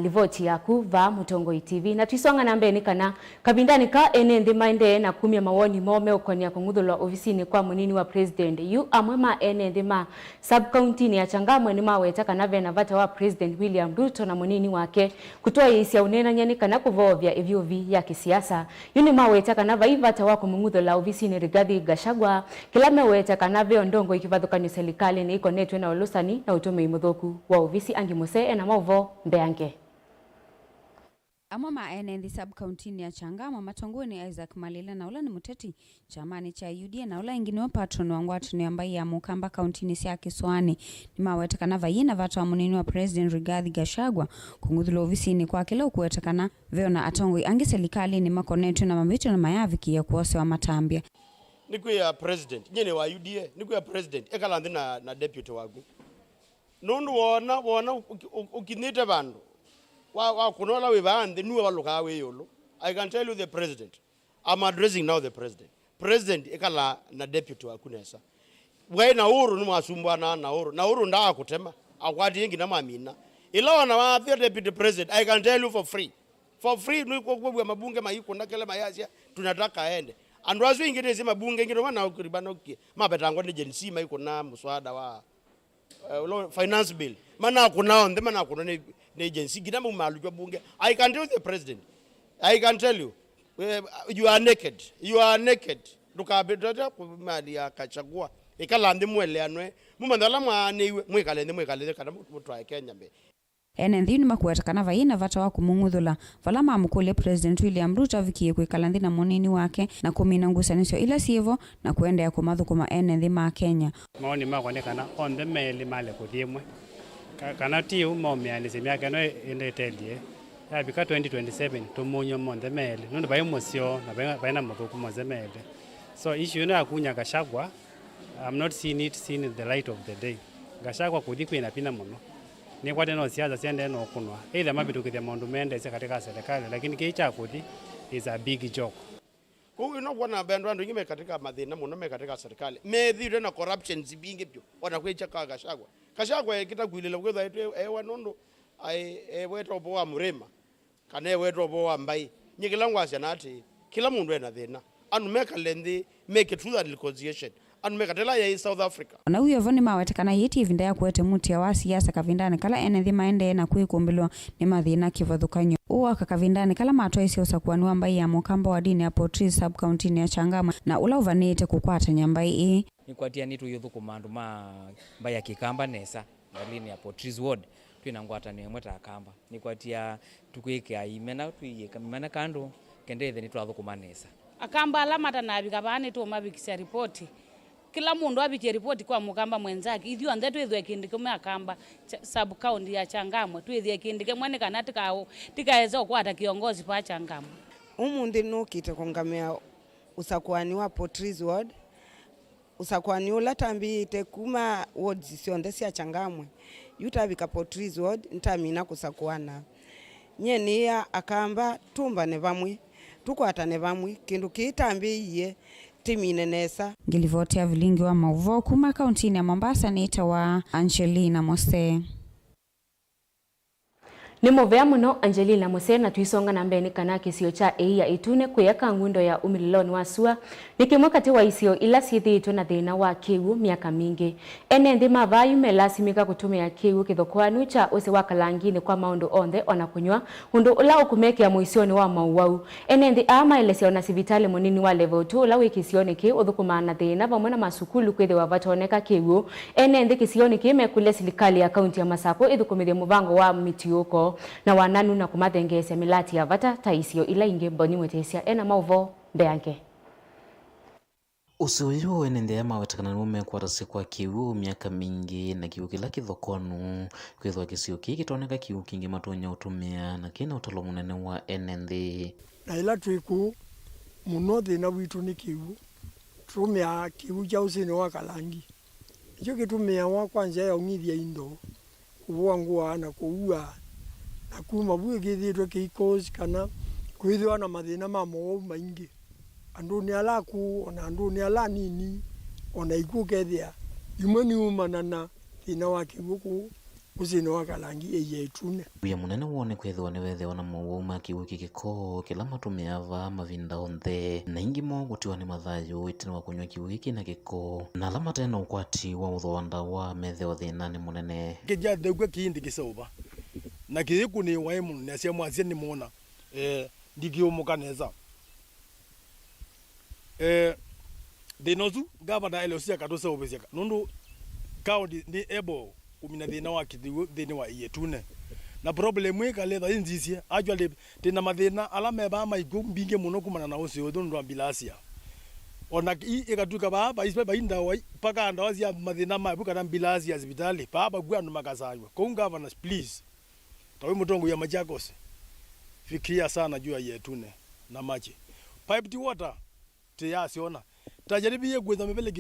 livoti yaku va Mutongo TV. Na tuisonga na mbeni kana kabindani ka enendi maende na kumia mawoni mome ukonia kungudhulwa ofisini kwa munini wa president yu amwema enendi ma sub-county ya Changamwe ni maweta kana vena vata wa president William Ruto na munini wake kutoa isi ya unena nyani kana kuvovya evyovi ya kisiasa. Yuni maweta kana vaivata wako mungudhulwa ofisini Rigathi Gachagua kila meweta kana veo ndongo ikivadhukanyo serikali ni iko netwe na ulusani na utume imudhoku wa ofisi angimuse na mauvo mbeange. Amama NND sub-county ya Changamwe matongoni Isaac Malila na ula ni muteti chamani cha UDA na ula ingine wa patron wangu watu ni ambaye ya Mukamba kauntini siya Kiswani ni mawetakana vayina vatu wa munini wa president Rigathi Gachagua kungudhulu ofisini kwa kila ukuwetakana veo na atongoi angi serikali ni makonetu na mabitu na mayaviki ya kuose wa matambia. Niku ya president, nyene wa UDA, niku ya president, ekalandi na deputy wagu. Nundu wana ukinite bandu. Wa kunola wibande nuwe waluka we yolo. I can tell you the president. I'm addressing now the president. President ekala na deputy wa kunesa. Wai na uru ni mwasumbwa na uru. Na uru ndaa kutema. Akwati yengi na mamina. Ilawa na wa deputy president. I can tell you for free. For free nuwe mabunge maiko na kele mayasia. Tunataka aende. Andwazu ingine zi mabunge ingine wana ukuribana uki. Mabetango ni jensi maiko na muswada wa finance bill. Mana kuna onde mana kuna ni agency gidama umalujwa bunge. I can tell the president. I can tell you. You are naked. You are naked. Lukabetoja kumali ya Gachagua. Ikalandi mwele anwe. Mumandala mwekale kana mutu wa Kenya mbe. NND ni makuwetakana vayina vata wa kumungudhula valama mukule president William Ruto vikiye kuikalandi na munini wake na kumina ngusanisyo ila sivo na kuenda ya kumadhu kuma NND ma Kenya. Maoni makonekana on the mail male kudhimwe. Kana tiu momiani simiake no endetelie. Ya bika 2027 tumunyo monde mail. Nundu bayo mosio na bayana mothuku moze mail. So issue no akunya Gachagua, I'm not seeing the light of the day. Gachagua kudhiku inapina muno. Ni kwa tena siasa siende no kunwa. Either mabitukithia maundu mende katika serikali lakini kicha kudhi is a big joke. Ku ino kwa na bendo andu ngime katika mathina muno me katika serikali. Methire na corruption zibingi pyo. Ona kwecha ka Gachagua. Gachagua kitakwilila kwetha ewa nondo weto bo wa Murema. Kana weto bo wa Mbai. Nyikilangwa cia nati kila mundu ena thina. Anu meka lendi make it through that reconciliation. Anu meka tela ya South Africa. Na huyo voni mawetakana yeti ivinda ya kuwete mutia wa siasa kavindani kala NND maende na kuikumbelwa ni mathina kivadhukanyo. Uwa kakavindani kala matoisi usakuanu ambai ya Mukamba wa dini ya Potri sub-county ya Changamwe na ula uvanite kukwata nyambai ni kwatia nitu yuthu kumandu ma mbaya kikamba nesa malini ya Potri ward tuina ngwata ni mweta akamba ni kwatia tukwike aimena tuiye kamana kando kendethe ni twathu kumanesa akamba alamata na abikabani tu mabikisia ripoti kila mundu abikie ripoti kwa Mukamba mwenzake ithio ande twithwe kindike me akamba sub county ya Changamwe twithie kindike mwene kana tikaeza kukwata kiongozi pa Changamwe. Umundi nukite kongamea usakwani wa Potri ward usakwani ula tambite kuma wards sionde sia Changamwe yutabika Potri ward ntamina kusakwana nyenia akamba tumba ne bamwe tukwata ne bamwe kindu kitambiye timine nesa. Ngilivotea vilingi wa mauvo kuma kauntini ya Mombasa nita wa Angelina Mose. Nimovea muno Angelina Mose na tuisonga na mbeni kana kisio cha ya itune kuyaka ngundo ya umililoni wa sua nikimwe kati wa isio ila sithi ituna thina wa kiwu miaka mingi. Ene ndi mavayu melasimika kutumia kiwu kithokwanu cha use wa kalangini kwa maundu onthe ona kunywa hundu ula ukumekia muisioni wa mauwau. Ene ndi ama elesio na sivitali munini wa level 2 ula wikisioni ki uthukumana thina vamwe na masukulu kwithi wavatoneka kiwu. Ene ndi kisioni ki mekule silikali ya kaunti ya Masako ithukumithie muvango wa mitiuko na wananu na kumathengese milati ya vata taisio ila inge mboni mwetesia ena mauvo mbeange. Usuyo wenende ama wetakana nume kwa rasi kwa kiwu miaka mingi na kiwu kila kithokonu kwithwa kisio kitoneka kiwu kingi matonya utumia na kina utalo munene wa NND. Na ila tuiku muno thina witu ni kiwu tumia kiwu cha usini wa Kalangi. Icho kitumia wa kwanza ya ungithia indo kuwa nguwa na kuua na kuma bwe githitwe kikosi kana kwithwa na mathina mamo maingi andu ni alaku ona andu ni ala nini ona ikukethia imwe ni umana na thina wa kibuku usini wa Kalangi eyetune uya munene wone kwithwa ni wethe ona mawoma kiwiki kiko kila matumia va mavinda onthe na ingi mo gutiwa ni mathayo itina wa kunywa kiwiki na kiko na alama tena ukwati wa uthonda wa methe wa thina ni munene kija thegwe kindi kisauba na kiku ni waimu na cia mwazie ni mona ndigio mukaneza denozu gavana elosia katosa obezeka nundu kaunti ni ebo kumina thina wa kithiu thini wa iyetune na problem eka letha inzisie actually tina mathina ala meba maigu mbinge muno kumana na ucio thundu ambilasia ona ikatuka baba ispe bainda wai paka ndawazi ya mathina mabu kana ambilasia hospitali baba gwa ndo makasaywa ko governors please tawe mutongo ya Machakos fikiria sana juu ya yetune na maji piped water tiyasiona tajaribiye gwetha mebele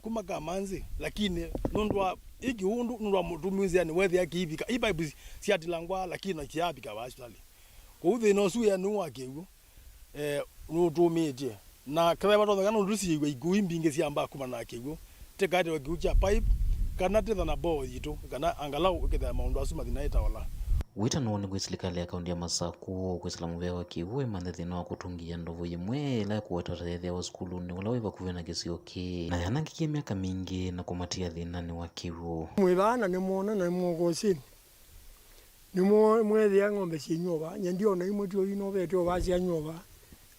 kuma kamanzi lakini nondwa iki hundu nondwa mutumizi yani wethi yakivika ipipe siatilangwa lakini akiabika hospitali ko uthe no suya nuwa kiwu nutumije na kreba to kana ndusiwe iguimbinge siamba kuma na kiwu tekate wakiucha pipe kana tetha na bo yitu kana angalau ketha maundu asuma thinaita wala wita noni gwe serikali ya kaunti ya Masako kwesila muvewa kiwe manthethina wa kutungia ndovu yimwe ila kuwetathethia wa skuluni ula wiva kuvena kisioki na yanangikie miaka mingi na kumatia thinani wa kiwu mwivana ni mwona na mwogosini ni mwethia ng'ombe cinyova nyendio na imwe tio inovete wa cia nyova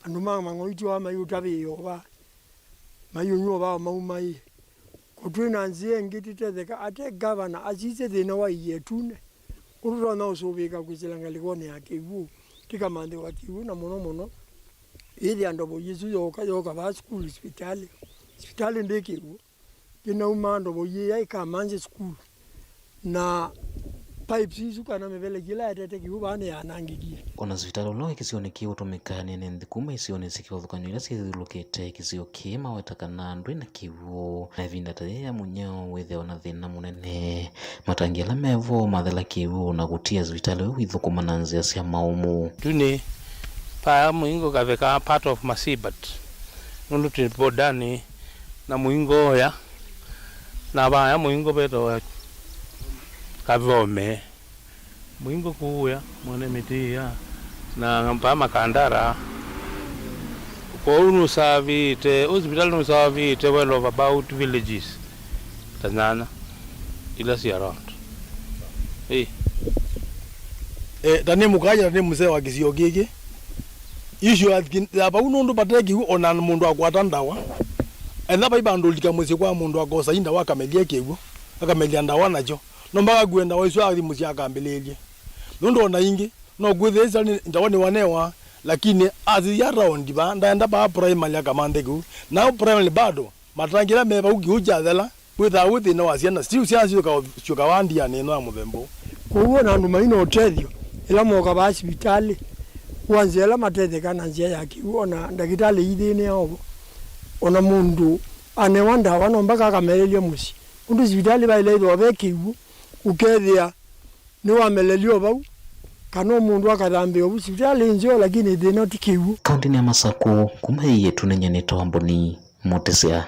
andu mang'o itio mayutaviova mayunyova maumai kutwina nzie ngititetheka ate gavana acice thina wa iyetune urura na usubika kwicilanga ligone ya kiwu tikamande wa kiwu na muno ili andobo yisu yoka ba school hospitali ndi kiwu kina umando boye ya ikamanze school na pipes isu kana mevele kila atete kiwu bane ya nangigie ona hospitali lo kisione kiwu tumekane nende kuma isione sikio thukanyo ila sithulukite kisio kima wetakana ndwe na kiwu na vinda ya munyao wethe ona thina munene matangia la mevo mathela kiwu na gutia hospitali we withukuma na nzia cia maumu tuni pa muingo kaveka part of Masibat nundu tibodani na muingo ya na baya muingo beto kavome muingo kuya mone mitia na pa makandara ko unu savite hospital no savite well of about villages tanana ila si around tani mukaja tani mzee wa kisio gigi issue aba unundu bateki ona mundu akwata ndawa ena baiba ndolika mwezi kwa mundu akosa inda wakamelia kiwu akamelia ndawa nacho nomba gwenda waiswa ali muzi akambelelie nundu ona ingi no gwethesa ndawa ni wanewa lakini azi ya round ba ndaenda ba primary akamandegu now primary bado matangira meba ugiuja thela without no asiana still siasi uka wandia neno ya muthembo kuwo na ndu maino otethio ila moka ba hospitali wanzela matete kana njia ya kiwona ndagitali idini yao ona mundu ane wanda wana mpaka akamelelio musi undu hospitali ba ile do bekiwu ukethia ni wamelelio bau kano mundu akathambe hospitali nzio lakini they not kiwu kaunti ya Masako kuma yetu nenye ni tomboni Mutesia.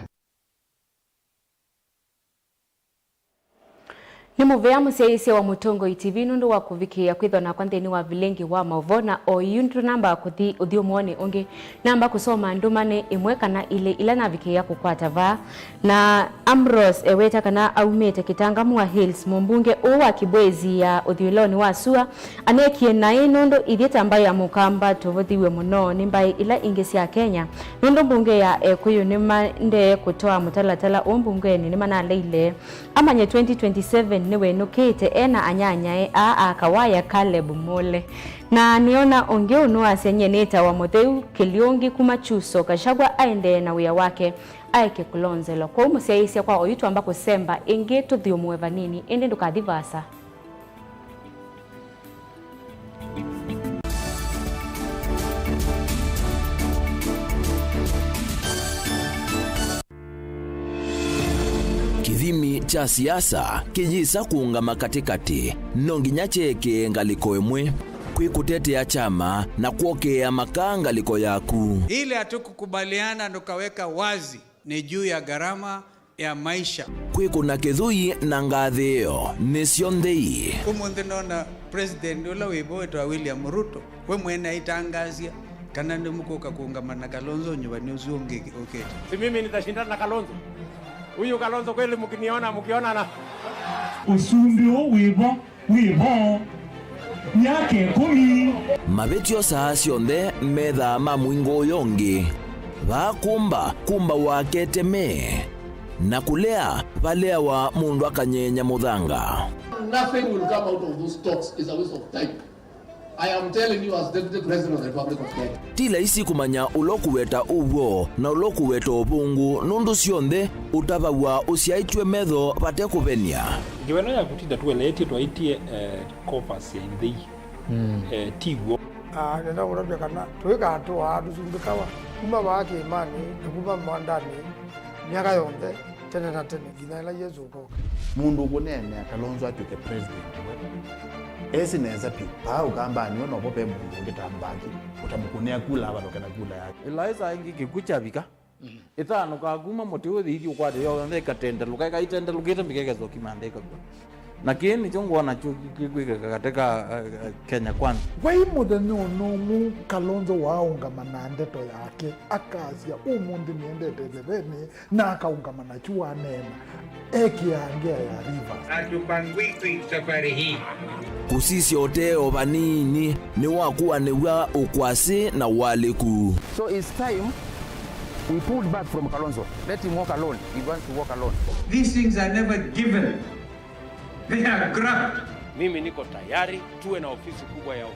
Ni muvea musiaisi wa Mutongo TV nundu wa kuvikia kwithwa na kwantheni wa vilengi wa mauvona o yundu namba kuthi uthio muone ungi namba kusoma ndumane imwe kana ile ila navikia kukwata va na Ambrose eweta kana aumete Kitangamu wa Hills mumbunge uwa Kibwezi ya uthioloni wa Sua anekie na nundu ithieta ambayo ya mukamba tovothiwe muno nimbai ila ingesi ya Kenya nundu mbunge ya Ekuyu nimande kutoa mutalatala umbunge ni mana leile amanye 2027 niwe nukite ena anyanyae akawaya Caleb Mole na niona onge unua senyeneta wa Mutheu Kiliungi Kumachuso Kashagwa aende na wia wake aike kulonzelo kwa umusiaisia kwa oyitu ambako semba inge tuthio mueva nini ende ndukadhivasa. Kithimi cha siasa kijisa kuungama katikati nonginya cheke ngaliko emwe kwikutetea chama na kuokea makangaliko yaku. Ile hatukukubaliana ndokaweka wazi ni juu ya gharama ya maisha. Kwikuna kithui na ngathio nisio nthei. Umuthi nona president ula wibo wetwa William Ruto we mwena itangazia kana ndimukuka kuungamana na Kalonzo nyumbani usiongeke okay. Si mimi nitashindana na Kalonzo. Huyu Kalonzo kweli mkiona na usumbio wibo yake 10 mabetio saa cionthe metha mamwingo yongi kumba wakete me na kulea balea wa mundu akanyenya muthanga. Nothing will come out of those talks. Is a waste of time. I am telling you as Deputy President of the Republic of Kenya. Tila isi kumanya ulokuweta uwo na ulokuweta ubungu nundu cionthe utavawa usiaitwe metho pate kuvenia. Giweno ya kutinda tueleti twaitie corpus ya inthei tigwo. Nenda kurabia kana tuweka hatua dusumbikawa kuma wake imani na kuma mandani miaka yonthe tene na tene gina ila Yesu ko mundu ukunene Kalonzo atuke president esi neza pi pa ukamba ni ono pope mundu ngitambaki utamukunea kula abalokena kula yake ilaisa ingi kikuchabika itano kaguma muti uthi ukwate yo ndeka tenda lukaika itenda lukita mikegezo kimandeka na kini chongo na chukwika katika Kenya kwanza wai muthenya no Kalonzo waungamana ndeto yake akazia umundi niendete thebeni na akaungamana chua nena ekiangea ya Rivers Atupangwiki safari hii kusisi oteo vanini ni wakuwa niwa ukwasi na waliku. So it's time we pulled back from Kalonzo. Let him walk alone. He wants to walk alone. These things are never given. They are grabbed. Mimi niko tayari tuwe na ofisi kubwa ya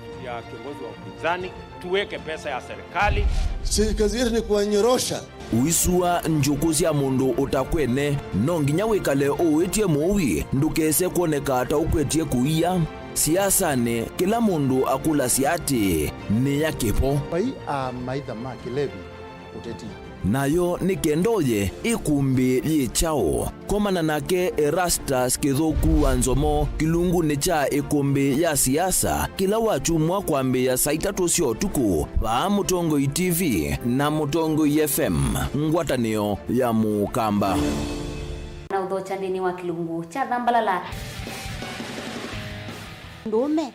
kiongozi wa upinzani, tuweke pesa ya serikali. Si kazi yetu ni kuwanyorosha. Uisua njukusi ya mundu utakwene nonginya wikale uwitie muwi ndukese kuoneka ata ukwetie kuia. Siasane kila mundu akula siati ni ya kipo. Pai maitha makilevi uteti. Nayo ni kendoye ikumbi yichao komana nake Erastus Kithuku Anzomo kilungu ni cha ikumbi ya siasa kila wachumwa kwambi ya saitatu sio tuku wa Mutongo TV na Mutongo FM ngwatanio ya Mukamba na udhocha ndini wa kilungu cha Thambalala ndume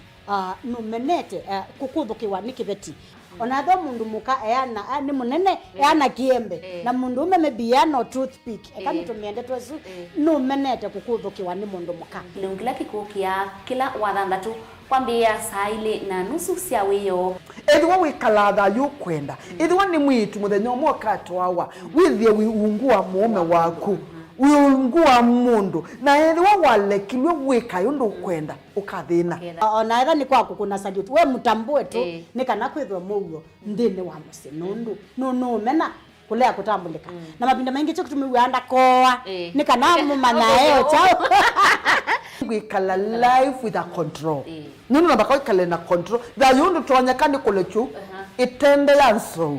numenete kukuthukiwa ni kibeti onatho mundu muka eana ni munene eana kiembe na mundu ume maybe no toothpick ekani tumiende twesu numenete kukuthukiwa ni mundu muka kilungila kikukia kila wathanthatu kwambia saa ile na nusu cia wiyo ethiwa wikalatha yukwenda ethiwa ni mwitu muthenya umwe katwawa withie wiungua mume waku wiungua mundu na ethiwa walekilwe wika yundu kwenda ukathina ona etha ni kwaku kuna salute we mutambue tu ni kana kwithwa mugo ndini wa musi nundu no mena kulea kutambulika na mapinda mengi cyo kutumiwa anda koa ni kana mumanya eo chao wikala life with a control nunu na bakao ikale na control da yundu tonyeka ni kulechu itende yanso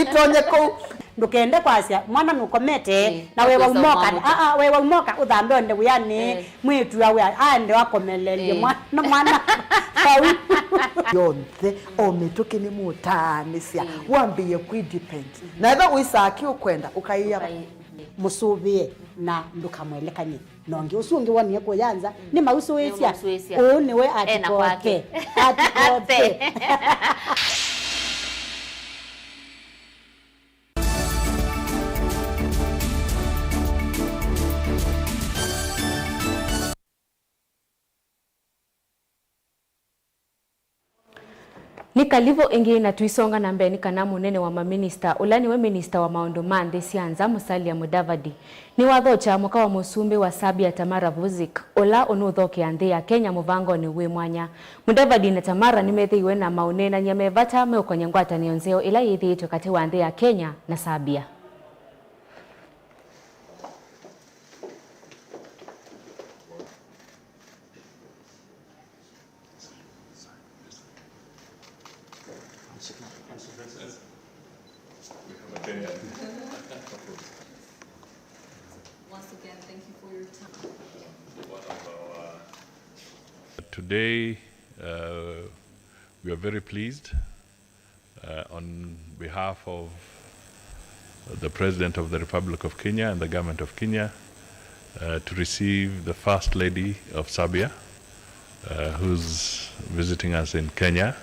itonye ko ndukende kwasya mwana nukomete na wewa umoka wewa umoka uthambe onde uyani mwitu yawe ande wakomelelie mwana yonthe omituki ni mutanisia wambiye kwidepend na eba uisaki ukwenda ukaiya musubie na ndukamwelekanye nonge usungi wani yako yanza ni mauso wesia niwe atikope Nikalivo ingi na tuisonga na mbeni kana munene wa maminista ulani we minista wa maondo mande sianza Musalia Mudavadi ni wathocha mwaka wa musumbi wa Sabia Tamara Vuzik ola onuthoke ande ya Kenya muvango ni we mwanya Mudavadi na Tamara nimethiwe na maunena nyamevata meukonyangwata nionzeo ila yithitwe kati wa ande ya Kenya na Sabia. Today, we are very pleased on behalf of the President of the Republic of Kenya and the Government of Kenya to receive the First Lady of Sabia, who's visiting us in Kenya.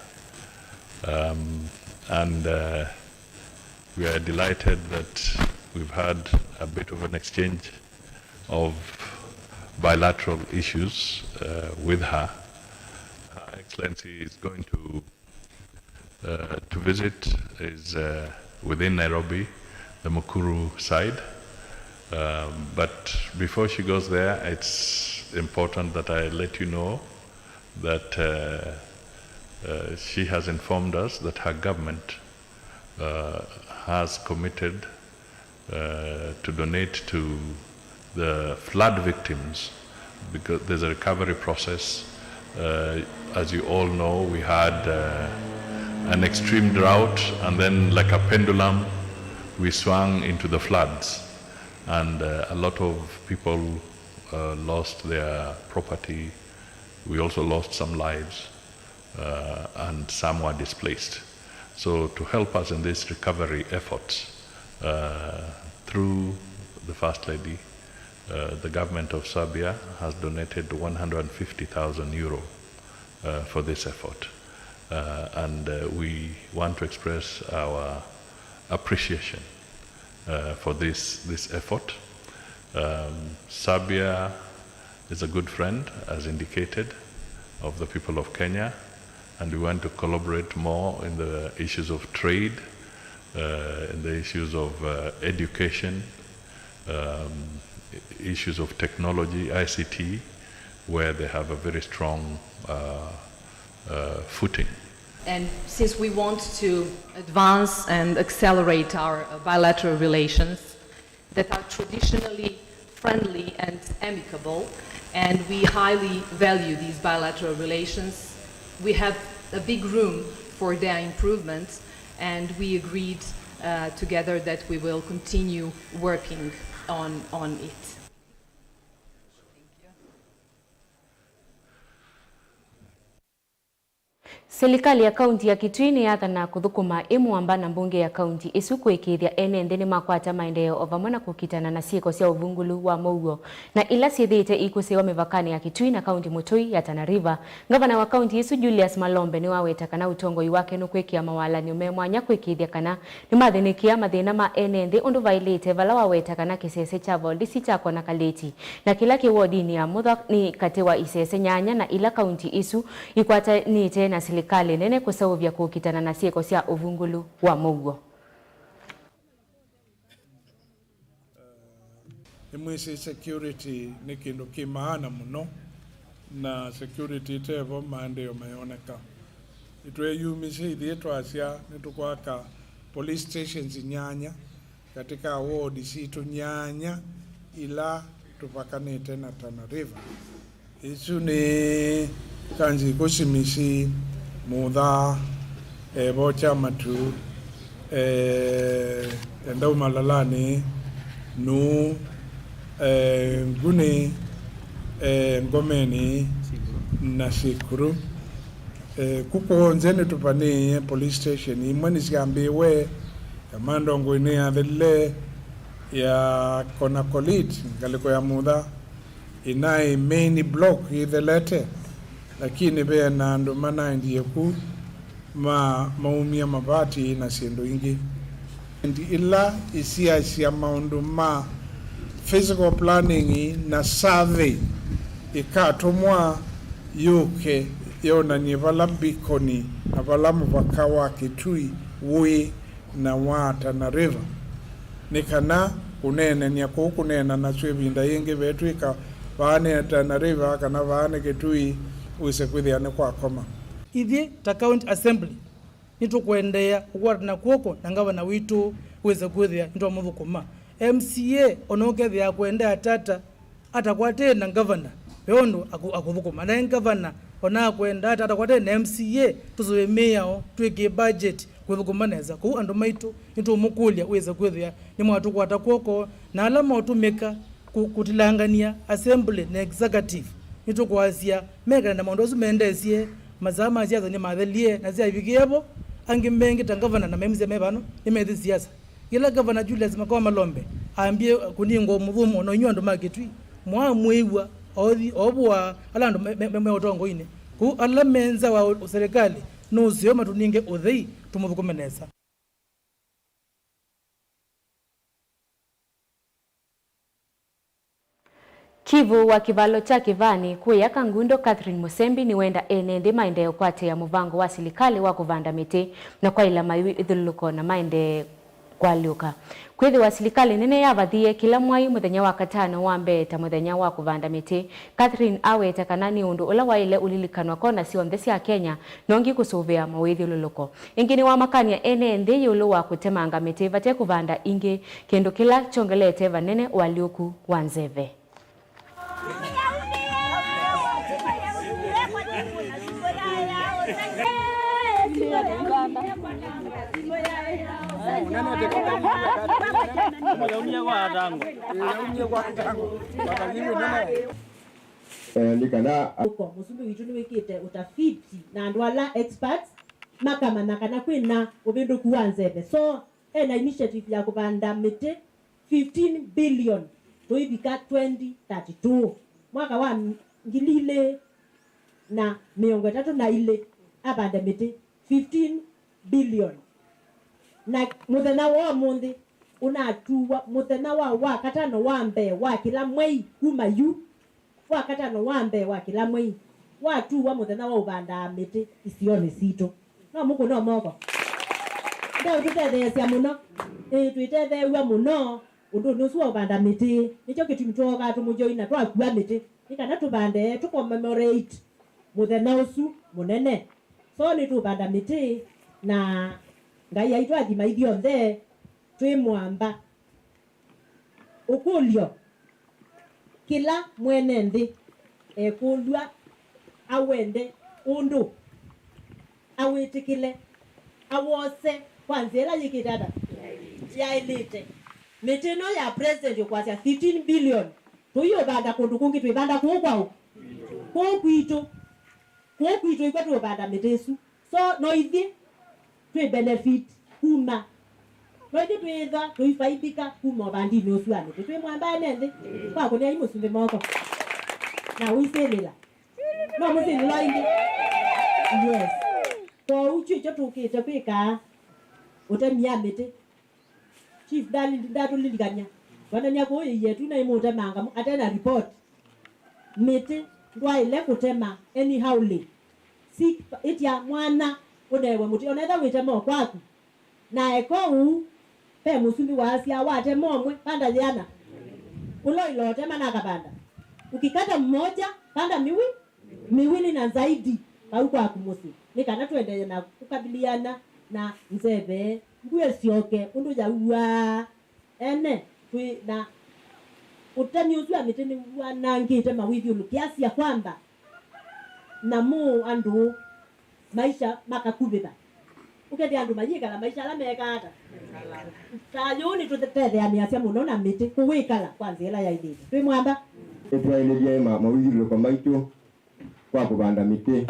And we are delighted that we've had a bit of an exchange of bilateral issues with her. Her Excellency is going to visit is within Nairobi, the Mukuru side. But before she goes there, it's important that I let you know that she has informed us that her government has committed to donate to the flood victims, because there's a recovery process. As you all know, we had an extreme drought, and then like a pendulum, we swung into the floods. And a lot of people lost their property. We also lost some lives, and some were displaced. So to help us in this recovery efforts, through the First Lady, the government of Serbia has donated 150,000 euro for this effort. And we want to express our appreciation for this effort. Serbia is a good friend, as indicated, of the people of Kenya, and we want to collaborate more in the issues of trade, in the issues of education, issues of technology, ICT, where they have a very strong footing. And since we want to advance and accelerate our bilateral relations that are traditionally friendly and amicable, and we highly value these bilateral relations, we have a big room for their improvement, and we agreed together that we will continue working on it. Serikali ya kaunti ya Kitui ni yathana kuthukuma imwamba na mbunge ya kaunti isu kwikithia ene nthini makwata maendeleo ovamwe na kukitana na ciiko cia uvungulu wa maugo na ila ciithite ikusiwa mivakani ya Kitui na kaunti Mutui ya Tana River. Gavana wa kaunti isu Julius Malombe ni waweta kana utongoi wake nukwikia mawalanio me mwanya kwikithia kana ni mathinikia mathina ma ene nthi undu vailite vala waweta kana kisese cha voldisi chako na kaleti na kila kiwodini ya mutha ni kati wa isese nyanya na ila kaunti isu ikwata ni tena serikali nene kusawuvya kukitana na ciiko cia uvungulu wa maugo. Imwisi security ni kindu kimaana muno, na security tevo maendeleo mayoneka. Itwe yumisi ithie twacia nitukwaka police stations nyanya katika ward citu nyanya ila tupakanite na Tana River. Isu ni kanji kusimisi Mutha, Bocha Matu, endau malalani nu nguni ngomeni na Sikuru kuko nzeni tupani police station imani siambiwe kamando ngwini adele ya Konakolit ngaliko ya muda inai main block idhelete lakini be na ndo maana ndiye ku maumia mabati na siendo ingi ndi ila isia maundu ma physical planning na survey ikatumwa yuke yona ni vala bikoni na vala mpaka wa Kitui Wui na Wata na River nikana kunene ni kunena na swebinda yenge betu ika vane Tana River kana vane Kitui uise kwithiane kwa koma ithi ta county assembly nitukwendea ukwatana kuoko na ngavana witu uise kwithia nitwa muthukuma MCA onokethia kwendea tata atakwate na governor peondo akuthukuma na governor ona kwenda atakwate na MCA tuzoe meya twike budget kuthukuma neza ku andu maitu nitu mukulia uise kwithia ni mwatu kwata kuoko na alama utumika kutilangania assembly na executive nitu kwasia mega na maundu zumendesie mazama siasa ni mathelie na sia ibikiebo angi mengi ta governor na memze mebano nimethi siasa ila governor Julius Makoma Malombe ambie kuningo muthumo no nyondo maketwi mwa mwewa othi obwa alando meotongo ine ku alamenza wa serikali no sio matuninge uthei tumuthukumeneza Kivu wa kivalo cha Kivani kuyaka ngundo Catherine Musembi ni wenda enende maende ukwate ya muvango wa silikali wa kuvanda miti na kwa ila mayu idhuluko na maende kwa luka. Kwithi wa silikali nene ya vadhie kila mwai muthenya wa katano wa mbeta muthenya wa kuvanda miti. Catherine awe takanani undu ula wa ile ulilikanwa kona siwa mdesi ya Kenya nongi kusuvia mawithi ululuko. Ingini wa makani ya enende yulu wa kutemanga miti vate kuvanda ingi kendo kila chongelete vanene waliuku wanzeve. Musumbi witu ni wikite utafiti na andwala experts makamana kana kwina ubindu kuwanzebe so ena initiative ya kupanda miti 15 billion toibika 2032 mwaka wa ngilile na miongo tatu na ile abanda miti 15 billion na muthena wa mundi unatuwa muthena wa katano wa mbe wa kila mwei kuma yu wa katano wa mbe wa kila mwei watuwa muthena wa ubanda miti isione sito no muko no moko ndio tutethecia muno twitethewa muno undu nusu wa ubanda miti nicho kitumitoka tumujoina twakua miti nikana tubande tukommemorate muthena usu munene so ni tubanda miti na ngai aitwa athima ithiothe twi mwamba ukulio kila mwene nthi ekulwa awende undu awitikile awose kwanzira yikitata ya elite mitino ya president kwa 15 billion tuyo banda kundu kungi twibanda kukwao kwitu ikwetu banda mitesu so no ithi twi benefit kuma no ithi twitha twifaidika kuma bandi no suani twi mwamba nende kwa kunia imusumbe moko na wiselila no musinila indi yes ko uchi chotukite kwika utemia mite chief dali ndatu liliganya wana nyako yetu na imuta manga atena report mite ndwa ile kutema anyhowly sik itia mwana udewe muti onetha witema kwaku na eko pe musumbi wasia wate momwe panda jana ulo ilote mana kabanda ukikata mmoja panda miwili na zaidi au kwa kumusi nikana tuendelee na kukabiliana na mzebe nguye sioke undu jaua ene twi na utani uzwa mitini wanangite mawithi kiasi ya kwamba na mu andu maisha makakubita ukende andu mayikala maisha ala mekata tayuni tutetheania cia muno na miti kuwikala kwanza ila ya idini twi mwamba etwailirie mawigiriko maitu kwa kubanda miti.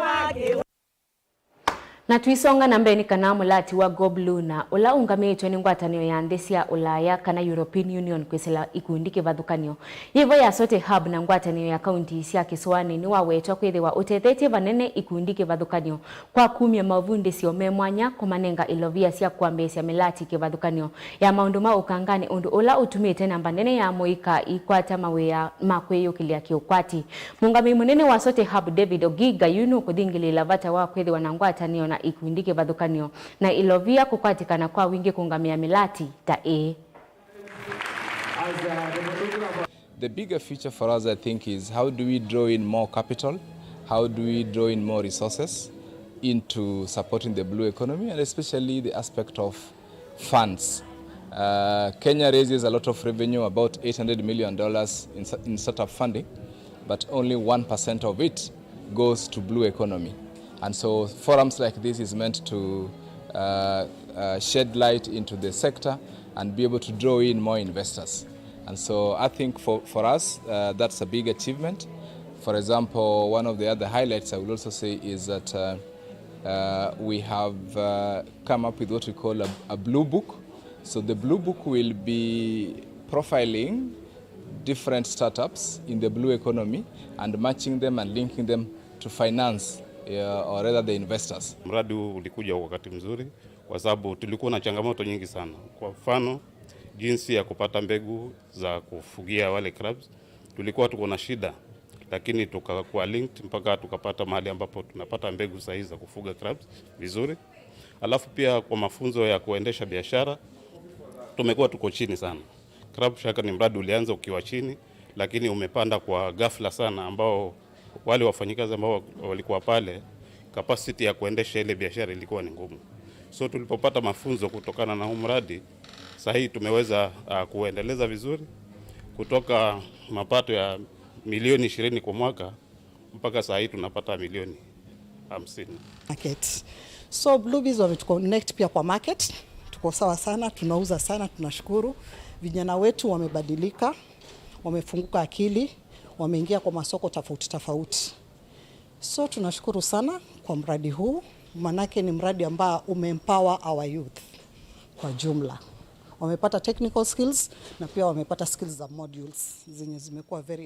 Na tuisonga na mbeni kana mulati wa Goblu na ula ungamitwe ni ngwatanio ya ndesi ya Ulaya kana European Union kwesela ikundi kivathukanio. Yivo ya sote hub na ngwatanio ya kaunti cia Kiswani ni wawetwa kwithiwa utethetie vanene ikundi kivathukanio kwa kumia mavundi cio memwanya kumanenga ilovia cia kwambecia milati kivathukanio ya maundu ma ukangani undu ula utumite namba nene ya muika ikwata mawea makwiyukilia kiukwati. Mungami munene wa sote hub David Ogiga yunu kuthingilila vata wa kwithiwa na ngwatanio na ikundi kivathukanio na ilovia kukwatikana kwa wingi kungamia milati ta A. The bigger future for us, I think, is how do we draw in more capital? How do we draw in more resources into supporting the blue economy, and especially the aspect of funds. Kenya raises a lot of revenue, about $800 million in startup funding, but only 1% of it goes to blue economy. And so forums like this is meant to shed light into the sector and be able to draw in more investors. And so I think for us, that's a big achievement. For example, one of the other highlights I would also say is that we have come up with what we call a blue book. So the blue book will be profiling different startups in the blue economy and matching them and linking them to finance or rather the investors. Mradi huu ulikuja wakati mzuri kwa sababu tulikuwa na changamoto nyingi sana. Kwa mfano, jinsi ya kupata mbegu za kufugia wale crabs. Tulikuwa tuko na shida, lakini tukakuwa linked mpaka tukapata mahali ambapo tunapata mbegu sahihi za kufuga crabs vizuri. Alafu pia kwa mafunzo ya kuendesha biashara tumekuwa tuko chini sana. Crab Shaka ni mradi ulianza ukiwa chini, lakini umepanda kwa ghafla sana, ambao wale wafanyikazi ambao walikuwa pale, capacity ya kuendesha ile biashara ilikuwa ni ngumu. So tulipopata mafunzo kutokana na huu mradi, sahihi tumeweza kuendeleza vizuri kutoka mapato ya milioni 20 kwa mwaka mpaka sahihi tunapata milioni 50. Market. So Bluebees wametuconnect pia kwa market. Tuko sawa sana, tunauza sana, tunashukuru. Vijana wetu wamebadilika, wamefunguka akili, wameingia kwa masoko tofauti tofauti. So tunashukuru sana kwa mradi huu, manake ni mradi ambao umeempower our youth kwa jumla. Wamepata technical skills na pia wamepata skills za modules zenye zimekuwa very